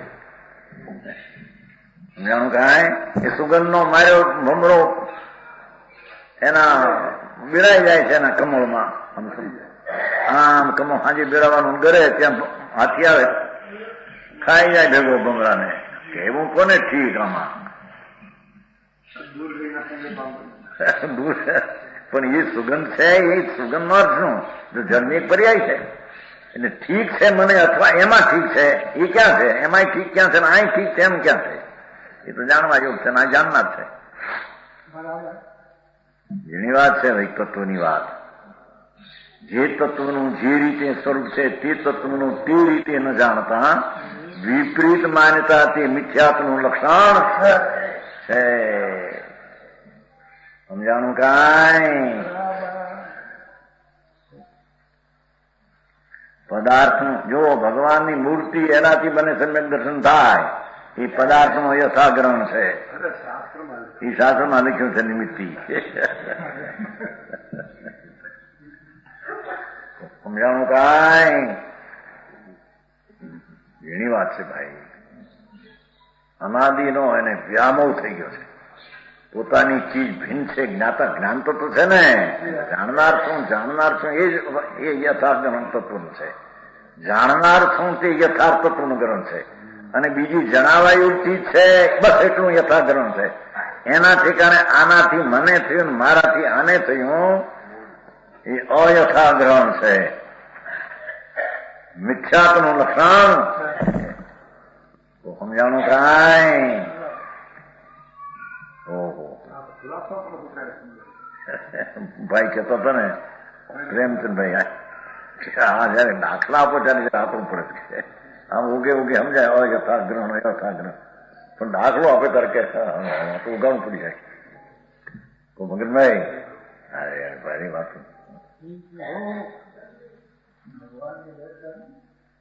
જાણું કાંઈ એ સુગંધનો માર્યો ભમરો એના બિરાઈ જાય છે એના કમળમાં. આમ કમળ હાજે બિરાવાનું ગરે ત્યાં હાથી આવે ખાઈ જાય ભેગો ભમરાને. કેવું કોને ઠીક આમાં? પણ એ સુગંધ છે. એ સુગંધનો અર્થ શું? જો જળની એક પર્યાય છે એટલે ઠીક છે મને, અથવા એમાં ઠીક છે. એ ક્યાં છે? એમાં ઠીક ક્યાં છે? અહીં ઠીક છે એમ ક્યાં છે? એ તો જાણવા જેવું છે. ના જાણનાર છે. જેની વાત છે ભાઈ તત્વની વાત. જે તત્વનું જે રીતે સ્વરૂપ છે તે તત્વનું તે રીતે ન જાણતા વિપરીત માન્યતા તે મિથ્યાત્વનું લક્ષણ છે. સમજાણું કાંઈ? પદાર્થ જો ભગવાનની મૂર્તિ એનાથી બને સમ્યક દર્શન થાય એ પદાર્થનો યથાગ્રહણ છે. એ શાસ્ત્રમાં લખ્યું છે નિમિત્તિ. સમજાણું કાંઈ? ઘણી વાત છે ભાઈ. અનાદિનો એને વ્યામોહ થઈ ગયો છે. પોતાની ચીજ ભિન્ન છે. જ્ઞાન તો છે ને. જાણનાર છું એ યથાર્થ તત્વનું છે. જાણનાર છું તે યથાર્થ તત્વનું ગ્રહણ છે. અને બીજી જણાવાયું ચીજ છે બસ એટલું યથાગ્રહણ છે. એના ઠેકાણે આનાથી મને થયું મારાથી આને થયું એ અયથાગ્રહણ છે. મિથ્યાત્વનું લક્ષણ. સમજાણું કાંઈ? ઓહો ભાઈ કહેતો હતો ને પ્રેમચંદભાઈ, હા જયારે દાખલા આપો ત્યારે આપવું પડે છે. આમ ઉગે સમજાય અયથાગ્રહણ અયથાગ્રહણ, પણ દાખલો આપે ત્યારે કે તો ઉગાડવું પડી જાય. તો મગનભાઈ અરે યાર ભારી વાત.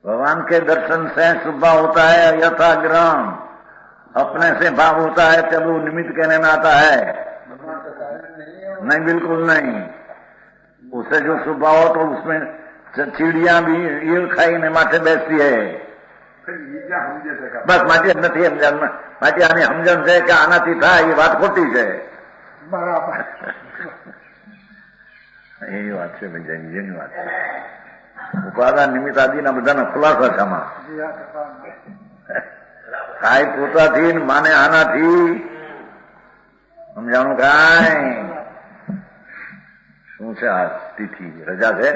भगवान के दर्शन से शुभ होता है यथाग्रहण, अपने से भाव होता है तब वो निमित्त कहने में आता है. नहीं, बिल्कुल नहीं. उसे जो शुभ हो तो उसमें चिड़िया भी ईल खाई ने माथे बैठती है. बस માટે નથી સમજણ, માટે આની સમજણ છે કે આનાથી થાય એ વાત ખોટી છે. બરાબર એ વાત છે ભાઈ, એની વાત છે. ઉપાદાન નિમિત્ત આદિના બધાના ખુલાસા છે આમાં. ખાય પોતાથી માને આનાથી. સમજાણું કાંઈ? શું છે આ તિથિ રજા છે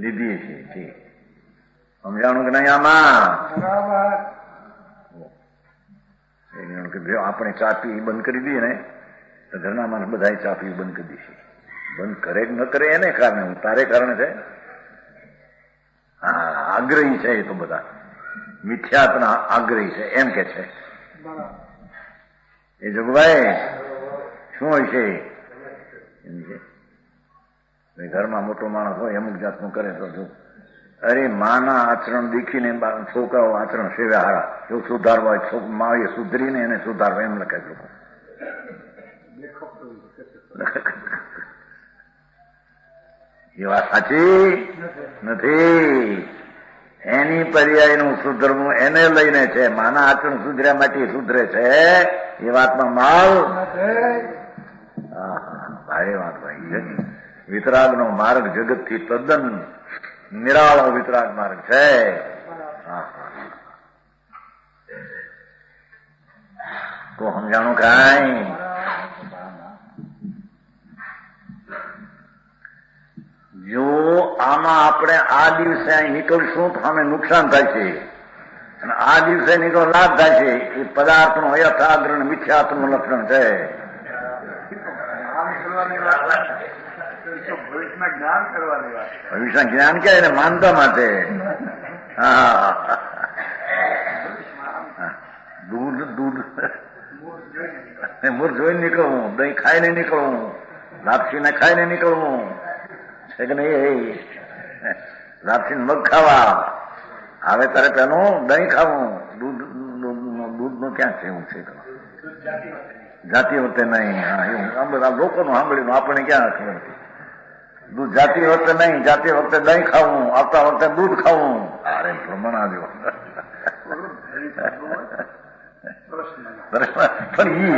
લીધી છે. સમજાણું કે નહીં આમાં? આપણે ચા પી બંધ કરી દઈએ ને તો ઘરના માણસ બધા ચા પી બંધ કરી દઈશું. બંધ કરે કે ન કરે એને કારણે, તારે કારણે છે. હા, આગ્રહી છે એ તો બધા મિથ્યાત્વના આગ્રહી છે એમ કે છે. એ જોગભાઈ શું હોય છે? ઘરમાં મોટો માણસ હોય અમુક જાતનું કરે તો જો અરે માના આચરણ દેખીને છોકરાઓ આચરણ સેવ્યા હારા એવું સુધારવા હોય, માએ સુધરીને એને સુધારવા એમ લખે લોકો. એ વાત સાચી નથી. એની પર્યાયનું સુધરવું એને લઈને છે. માના આચરણ સુધર્યા માટે સુધરે છે એ વાતમાં માલ. ભારે વાત ભાઈ. વિતરાગનો માર્ગ જગતથી તદ્દન નિરાળો વિતરાગ માર્ગ છે. તો સમજાણું કાંઈ? જો આમાં આપણે આ દિવસે અહીં નીકળશું તો અમે નુકસાન થાય છે, અને આ દિવસે નીકળો લાભ થાય છે. એ પદાર્થનું અયથાગ્રહણ મિથ્યાત્વનું લક્ષણ છે. ભવિષ્ય જ્ઞાન કે એને માનતા માટે. હા, દૂધ મૂળ જોઈને નીકળવું, દહીં ખાઈને નીકળવું, લાપસીને ખાઈને નીકળવું છે કે નહીં? લાપસીને મગ ખાવા આવે તારે પેલું દહીં ખાવું. દૂધનું ક્યાં છે એવું છે? જાતિ વખતે નહીં. હા, એવું બધા લોકોનું સાંભળ્યું, આપણને ક્યાં ખબર હતી. દૂધ જાતી વખતે નહીં, જાતી વખતે દહીં ખાવું, આવતા વખતે દૂધ ખાવું. અરે ભ્રમણ આવ્યો. પણ એ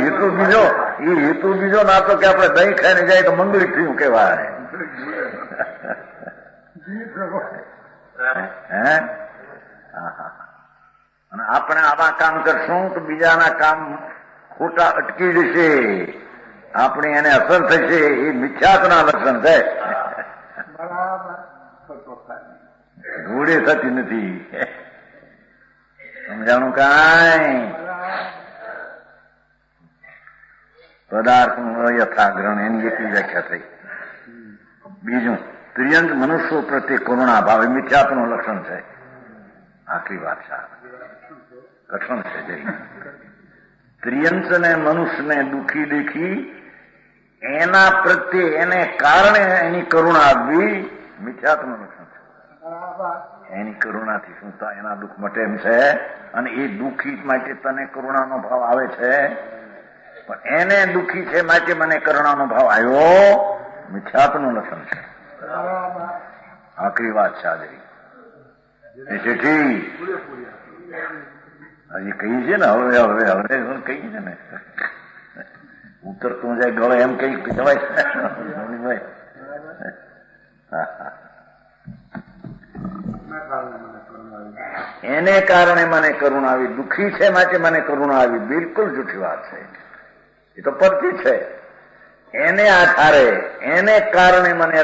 હેતુ બીજો ના તો કે આપણે દહીં ખાઈને જાય તો મંગળી થયું કેવાય. હે? અને આપણે આવા કામ કરશું તો બીજાના કામ ખોટા અટકી જશે, આપણી એને અસર થશે. એ મિથ્યાત્વના લક્ષણ છે. ઘોડે થતી નથી. સમજાણું કાંઈ? પદાર્થનું અયથાગ્રહણ એની એટલી વ્યાખ્યા થઈ. બીજું, ત્રિયંત મનુષ્યો પ્રત્યે કરુણા ભાવ એ મિથ્યાત્વનું લક્ષણ છે. આખરી વાત છે, કઠણ છે જઈ. ત્રિયંતને મનુષ્યને દુઃખી દેખી એના પ્રત્યે એને કારણે એની કરુણા આવવી મિથ્યાત્વનું લક્ષણ છે. એની કરુણાથી શું થાય? એના દુઃખ મટે એમ છે, અને એ દુઃખી માટે તને કરુણાનો ભાવ આવે છે, પણ એને દુઃખી છે માટે મને કરુણાનો ભાવ આવ્યો, મિથ્યાત્વનું લક્ષણ છે. આખરી વાત છે આજે. હજી કહી છે ને, હવે હવે હવે કહી છે ને, ઉતરતું જાય ગળે એમ કઈ કહેવાય. એને કારણે મને કરુણા આવી, દુઃખી છે માટે મને કરુણા આવી, બિલકુલ જૂઠી વાત છે. એ તો પરથી છે. એને આધારે એને કારણે મને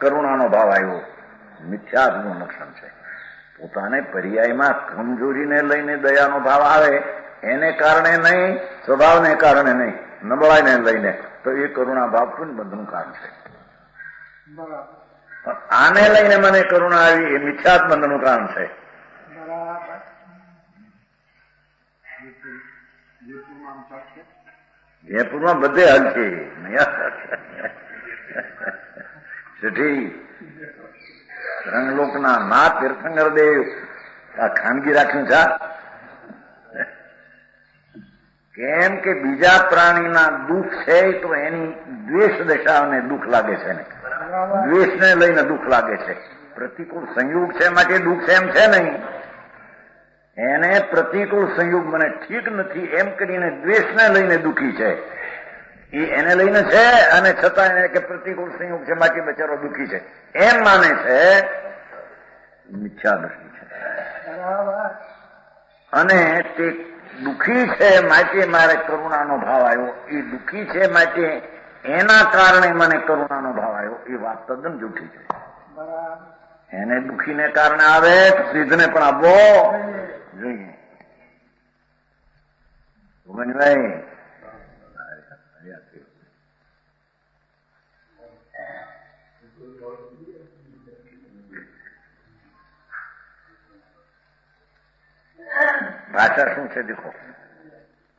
કરુણાનો ભાવ આવ્યો, મિથ્યાત્વનું લક્ષણ છે. પોતાને પર્યાયમાં કમજોરીને લઈને દયાનો ભાવ આવે, એને કારણે નહીં, સ્વભાવને કારણે નહીં, નબળાઈને લઈને, તો એ કરુણા ભાવ પણ બંધનું કારણ છે. આને લઈને મને કરુણા આવી, એ મિથ્યાત્વ બંધનું કારણ છે. જયપુરમાં બધે હાલ છે. રંગલોકના ના તીર્થંકર દેવ આ ખાનગી રાખ્યું છે. કેમ કે બીજા પ્રાણીના દુઃખ છે તો એની દ્વેષ દશાને દુઃખ લાગે છે ને, દ્વેષને લઈને દુઃખ લાગે છે. પ્રતિકૂળ સંયોગ છે માટે દુઃખ છે એમ છે નહીં. એને પ્રતિકૂળ સંયોગ મને ઠીક નથી એમ કરીને દ્વેષને લઈને દુઃખી છે. એ એને લઈને છે, અને છતાં એને કે પ્રતિકૂળ સંયોગ છે માટે બચારો દુઃખી છે એમ માને છે. મિથ્યા દ્રષ્ટિ છે. અને તે દુઃખી છે માટે મારે કરુણાનો ભાવ આવ્યો, એ દુઃખી છે માટે એના કારણે મને કરુણાનો ભાવ આવ્યો, એ વાત તદ્દન જૂઠી છે. એને દુઃખીને કારણે આવે તો સિદ્ધને પણ આપવો જોઈએ. ભગવાનભાઈ ભાષા શું છે દેખો.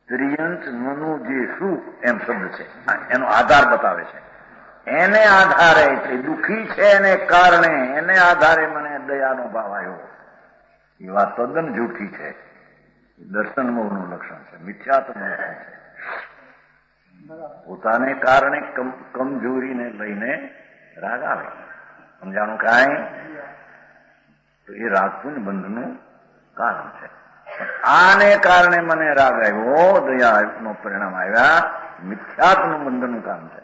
ત્રિયંત મનુ જે શું એમ શબ્દ છે, એનો આધાર બતાવે છે. એને આધારે છે, દુઃખી છે એને કારણે એને આધારે મને દયાનો ભાવ આવ્યો, એ વાત તદ્દન જૂઠી છે. દર્શન મોહનું લક્ષણ છે, મિથ્યાત્વનું લક્ષણ છે. પોતાને કારણે કમજોરીને લઈને રાગ આવે, સમજાણું કાંઈ? તો એ રાગપુંજ બંધનું કારણ છે. આને કારણે મને રાગ આવ્યો, દયા નો પરિણામ આવ્યા, મિથ્યાત્વનું બંધનનું કામ છે.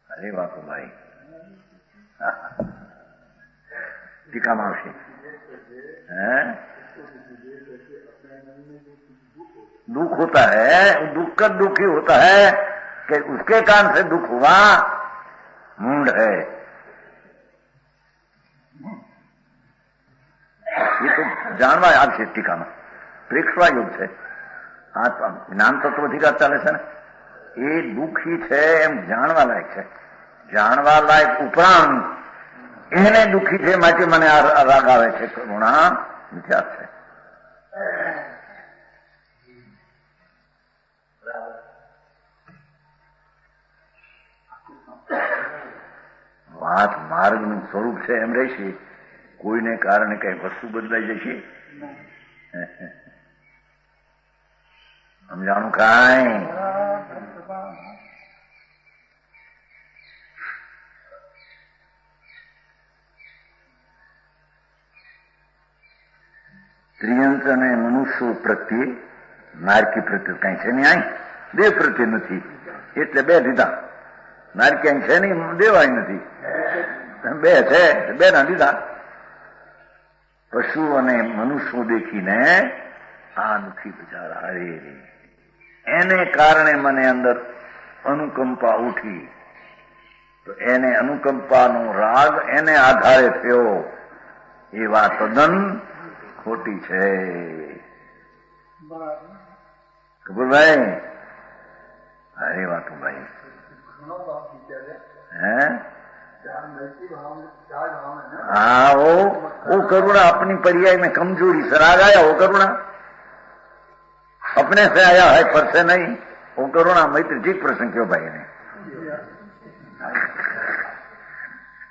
અરે વાતો ભાઈ ટીકામાં આવશે. दुख होता है, दुख का दुखी होता है कि उसके कारण से दुख हुआ, मूड है. ये तो जानवा आवश्यक ટીકામાં પ્રેક્ષવા યોગ છે. આ જ્ઞાન તત્વ અધિકાર ચાલે છે ને, એ દુઃખી છે એમ જાણવા લાયક છે. જાણવા લાયક ઉપરાંત એને દુઃખી છે માટે મને આ રાગ આવે છે, કરુણા વિચાર છે. વાત માર્ગનું સ્વરૂપ છે એમ રહેશે, કોઈને કારણે કઈ વસ્તુ બદલાઈ જશે, સમજાણું કાંઈ? ત્રિયંત અને મનુષ્યો પ્રત્યે, નારકી પ્રત્યે કઈ છે નહીં, આય દેવ પ્રત્યે નથી એટલે બે દીધા. નારકી અહીં છે નહીં, દેવાય નથી, બે છે, બે ના દીધા. પશુ અને મનુષ્યો દેખીને આ દુઃખી બિચારા, અરે એને કારણે મને અંદર અનુકંપા ઉઠી, તો એને અનુકંપાનો રાગ એને આધારે થયો, એ વાત તદ્દન ખોટી છે. કબૂલભાઈ? અરે વાતો ભાઈ हैं? हाँ, वो करुणा अपनी पर्याय में कमजोरी से राग आया, वो करुणा अपने से आया है, पर से नहीं। वो करुणा मैत्री ठीक प्रसंग क्यों भाई ने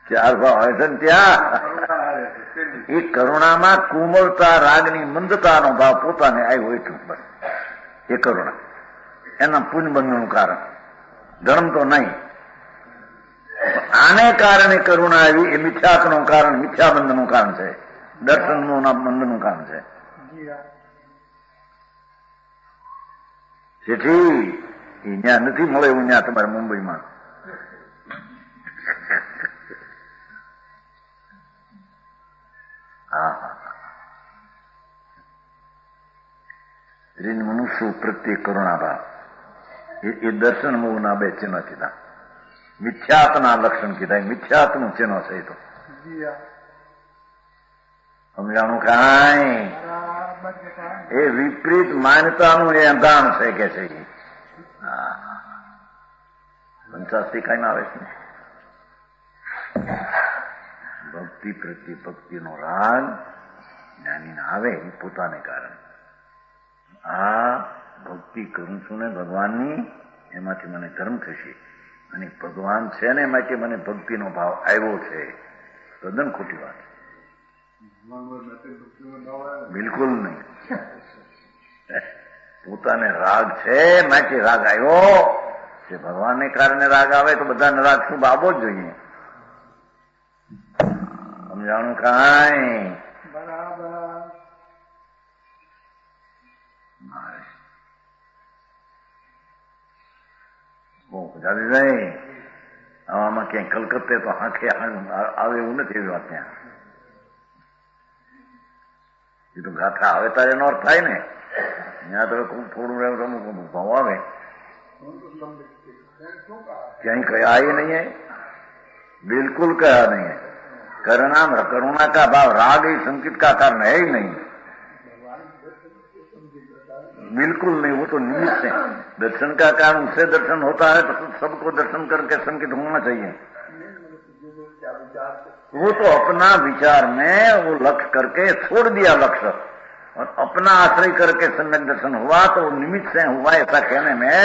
चार भाव है ત્યાં એ કરુણામાં કુમળતા રાગની મંદતાનો ભાવ પોતાને આવ્યો એટલું બસ એ કરુણા એના પુણ્યબંધનું કારણ ધર્મ તો નહીં. આને કારણે કરુણા આવી એ મિથ્યાત્વનું કારણ, મિથ્યાબંધનું કારણ છે, દર્શનનું બંધનું કારણ છે. જેથી ત્યાં નથી મળે એવું ત્યાં તમારે મુંબઈમાં. મનુષ્ય પ્રત્યે કરુણાભાવ એ દર્શન મોહના બે ચિહ્ન કીધા, મિથ્યાત્વના લક્ષણ કીધા. મિથ્યાત્વનું ચિહ્ન છે એ તો સમજાણું કાંઈ એ વિપરીત માન્યતાનું એ અંધાણ છે કે છે. પંચાસ્તી કાંઈ આવે છે ભક્તિ પ્રત્યે ભક્તિનો રાગ જ્ઞાનીને આવે એ પોતાને કારણે. આ ભક્તિ કરું છું ને ભગવાનની, એમાંથી મને ધર્મ થશે, અને ભગવાન છે ને એમાંથી મને ભક્તિનો ભાવ આવ્યો છે. તદ્દન ખોટી વાત, બિલકુલ નહીં. પોતાને રાગ છે માટે રાગ આવ્યો છે. ભગવાનને કારણે રાગ આવે તો બધાને રાગ શુભ આવવો જ જોઈએ. સમજાણું કાંઈ? બરાબર. આમાં ક્યાંય કલકત્તે તો આંખે આવે એવું નથી, એવી વાત ત્યાં. એ તો ગાથા આવે તારે એનો અર્થ થાય ને. ત્યાં તો ખૂબ થોડું અમુક ભાવ આવે, ક્યાંય કયા એ નહીં, बिल्कुल कहा नहीं है. करुणा का भाव राग ही संकित का कारण है ही नहीं, बिल्कुल नहीं. वो तो निमित्त है. दर्शन का कारण उससे दर्शन होता है तो सबको दर्शन करके संकित होना चाहिए. वो तो अपना विचार में वो लक्ष्य करके छोड़ दिया लक्ष्य, और अपना आश्रय करके सम्यक दर्शन हुआ तो वो निमित्त से हुआ ऐसा कहने में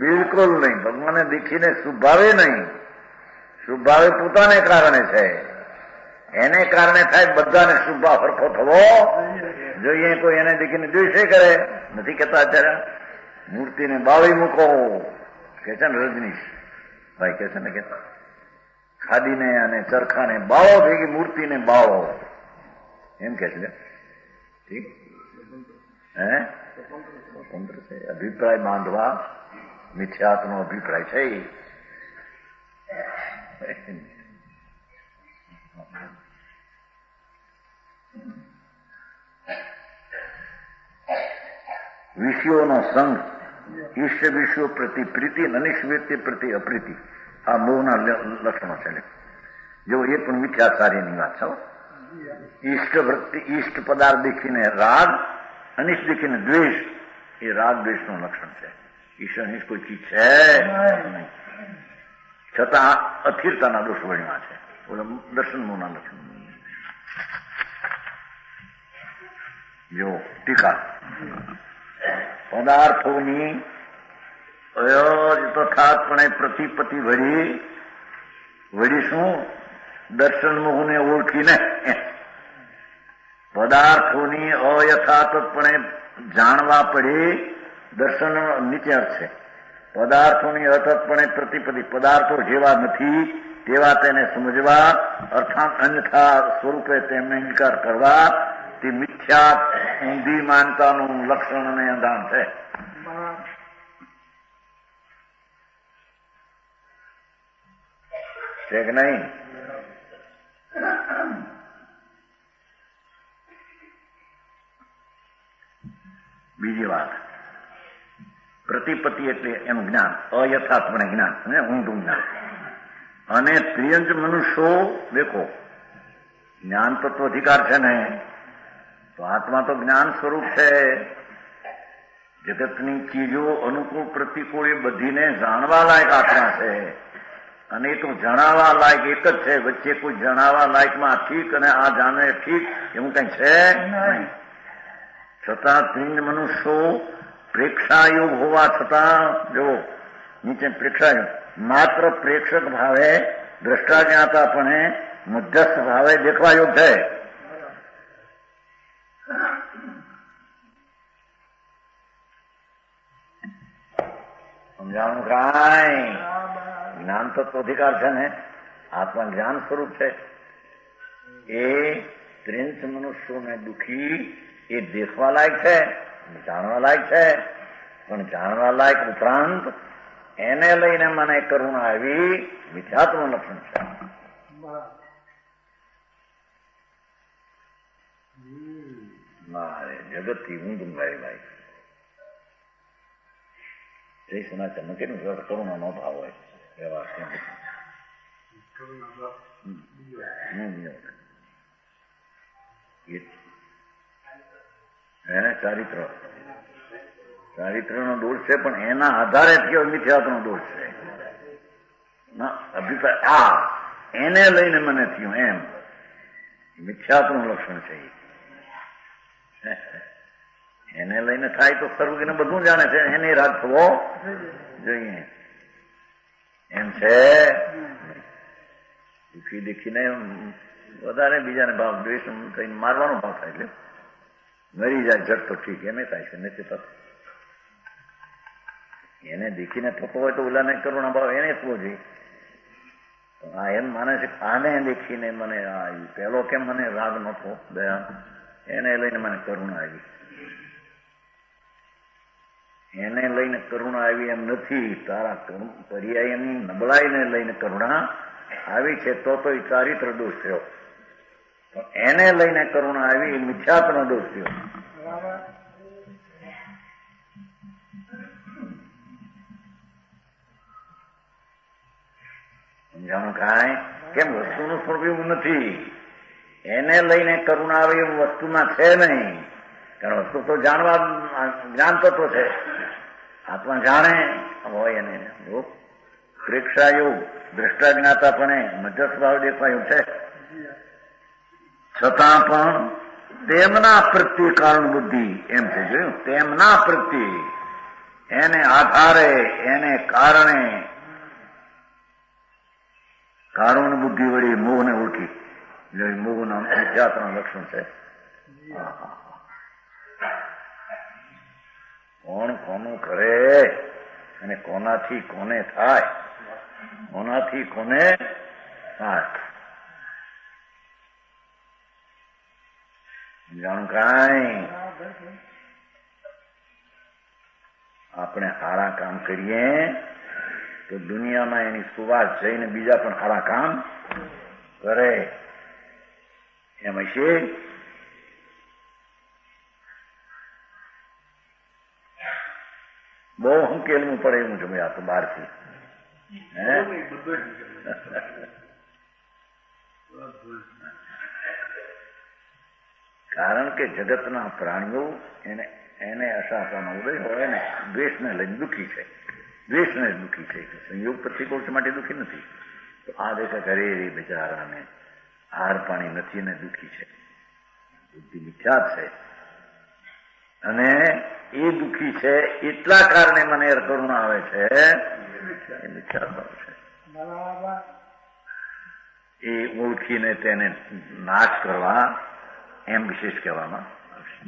બિલકુલ નહીં. ભગવાનને દેખીને શુભાવે નહીં. શુભાવે પોતાને કારણે છે, એને કારણે થાય બધાને શુભાવ હરખો થવો જોઈએ. કોઈ એને દેખીને દ્વેષે કરે નથી કહેતા. અત્યારે મૂર્તિને બાળી મૂકો કે છે ને, રજનીશ ભાઈ કે છે ને કે ખાદીને અને ચરખાને બાળો ભેગી મૂર્તિને બાળો એમ કે છે. ઠીક હે, સ્વતંત્ર છે. અભિપ્રાય બાંધવા મિથ્યાત્વનો અભિપ્રાય છે. વિષયોનો સંગ, ઈષ્ટ વિષયો પ્રતિ પ્રીતિ, અનિષ્ટ વ્યક્તિ પ્રતિ અપ્રીતિ, આ મોહના લક્ષણો છે. જો એ પણ મિથ્યાચાર્યની વાત છે. ઈષ્ટ વૃત્તિ, ઈષ્ટ પદાર્થ દેખીને રાગ, અનિષ્ટ દેખીને દ્વેષ, એ રાગ દ્વેષનું લક્ષણ છે. ઈષ્ટ અનિષ્ટ કોઈ ચીજ છે નહીં, છતાં અથિરતાના દોષ વળ્યા છે. દર્શન મોહના લક્ષણ. જો ટીકા, પદાર્થોની તથાત્પણે પ્રતિપત્તિ વળી શું દર્શન મોહને ઓળખીને પદાર્થોની અયથાર્થપણે જાણવા પડે. દર્શન નીચે અર્થ છે. પદાર્થોની અર્થપણે પ્રતિપત્તિ, પદાર્થો જેવા નથી તેવા તેને સમજવા, અર્થાત અન્યથા સ્વરૂપે તેમને ઇનકાર કરવા, તે મિથ્યા ઊંધી માનતાનું લક્ષણ અને અંધાન છે. છે કે નહીં? બીજી વાત, પ્રતિપત્તિ એટલે એનું જ્ઞાન, અયથાર્થપણે જ્ઞાન અને ઊંધું જ્ઞાન. અને ત્રિયંજ મનુષ્યો દેખો જ્ઞાન તત્વ અધિકાર છે ને, તો આત્મા તો જ્ઞાન સ્વરૂપ છે. જગતની ચીજો અનુકૂળ પ્રતિકૂળ એ બધીને જાણવા લાયક આત્મા છે. અને એ તો જણાવવા લાયક એક જ છે. વચ્ચે કોઈ જણાવવા લાયકમાં ઠીક અને આ જાણે ઠીક એવું કઈ છે નહીં. છતાં ત્રિંજ મનુષ્યો પ્રેક્ષાયુગ હોવા છતાં જો નીચે પ્રેક્ષાયુગ માત્ર પ્રેક્ષક ભાવે દ્રષ્ટાજ્ઞાતાપણે મધ્યસ્થ ભાવે દેખવા યોગ છે. સમજાણું કાંઈ? જ્ઞાન તત્વ અધિકાર છે ને, આત્મા જ્ઞાન સ્વરૂપ છે. એ ત્રિંચ મનુષ્યોને દુઃખી એ દેખવા લાયક છે, જાણવા લાયક છે. પણ જાણવા લાયક ઉપરાંત એને લઈને મને કરુણા આવી મિથ્યાત્વ લક્ષણ છે. મારે જગતથી ઊંઘ ઊંઘાઈ લાયક જય સનાતન કેટલું કરુણા નો ભાવ હોય વ્યવહાર એને ચારિત્રનો દોષ છે, પણ એના આધારે થયો મિથ્યાત્વનો દોષ છે. અભિપ્રાય એને લઈને મને થયું એમ મિથ્યાત્વનું લક્ષણ છે. એને લઈને થાય તો સર્વજ્ઞ બધું જાણે છે, એને રાગ થવો જોઈએ એમ છે. દુઃખી દેખીને વધારે બીજાને ભાવ દ્વેષ થઈને મારવાનો ભાવ થાય એટલે મરી જાય જટ તો ઠીક એમ થાય છે. નથી થતું. એને દેખીને થતો હોય તો ઓલાને કરુણા ભાવ એને થવો જોઈએ. આ એમ માને છે આને દેખીને મને આવ્યું, પેલો કેમ મને રાગ નતો દયા, એને લઈને મને કરુણા આવી. એને લઈને કરુણા આવી એમ નથી, તારા પર્યાયની નબળાઈને લઈને કરુણા આવી છે. તો એ ચારિત્ર દોષ થયો. એને લઈને કરુણા આવી એ મિથ્યાત્વનો દોષ થયો. સમજાણું કાંઈ? કેમ વસ્તુનું સ્વરૂપ એવું નથી. એને લઈને કરુણા આવે એવું વસ્તુમાં છે નહીં. કારણ વસ્તુ તો જાણવા જ્ઞાન તત્વ છે. આત્મા જાણે હોય એને પ્રેક્ષાયુગ દ્રષ્ટાજ્ઞાતાપણે મધ્યસ્થ ભાવ દેખાયું છે. છતાં પણ તેમના પ્રત્યે કારણ બુદ્ધિ એમ છે. જોયું? તેમના પ્રત્યે એને આધારે એને કારણે કારણ બુદ્ધિ વળી મોહને ઓળખી. મોહના મિથ્યાત્વના લક્ષણ છે. કોણ કોનું કરે અને કોનાથી કોને થાય, કોનાથી કોને થાય જાણું કાંઈ? આપણે સારા કામ કરીએ તો દુનિયામાં એની સુવાસ જઈને બીજા પણ સારા કામ કરે એમ હશે. બહુ હંકેલવું પડે એવું છે ભાઈ. આ તો બહારથી કારણ કે જગતના પ્રાણીઓ એને અશાસાનો ઉદય હોય ને દ્વેષને લઈને દુઃખી છે. દ્વેષને દુઃખી છે. સંયોગ પ્રતિકોળ માટે દુઃખી નથી. તો આ દેખે ઘરે બિચારાને આહાર પાણી નથી ને દુઃખી છે. બુદ્ધિ મિથ્યા છે અને એ દુઃખી છે એટલા કારણે મને કરુણા આવે છે. એ મિથ્યા ભાવ છે. એ ઓળખીને તેને નાશ કરવા એમ વિશેષ કહેવામાં આવશે.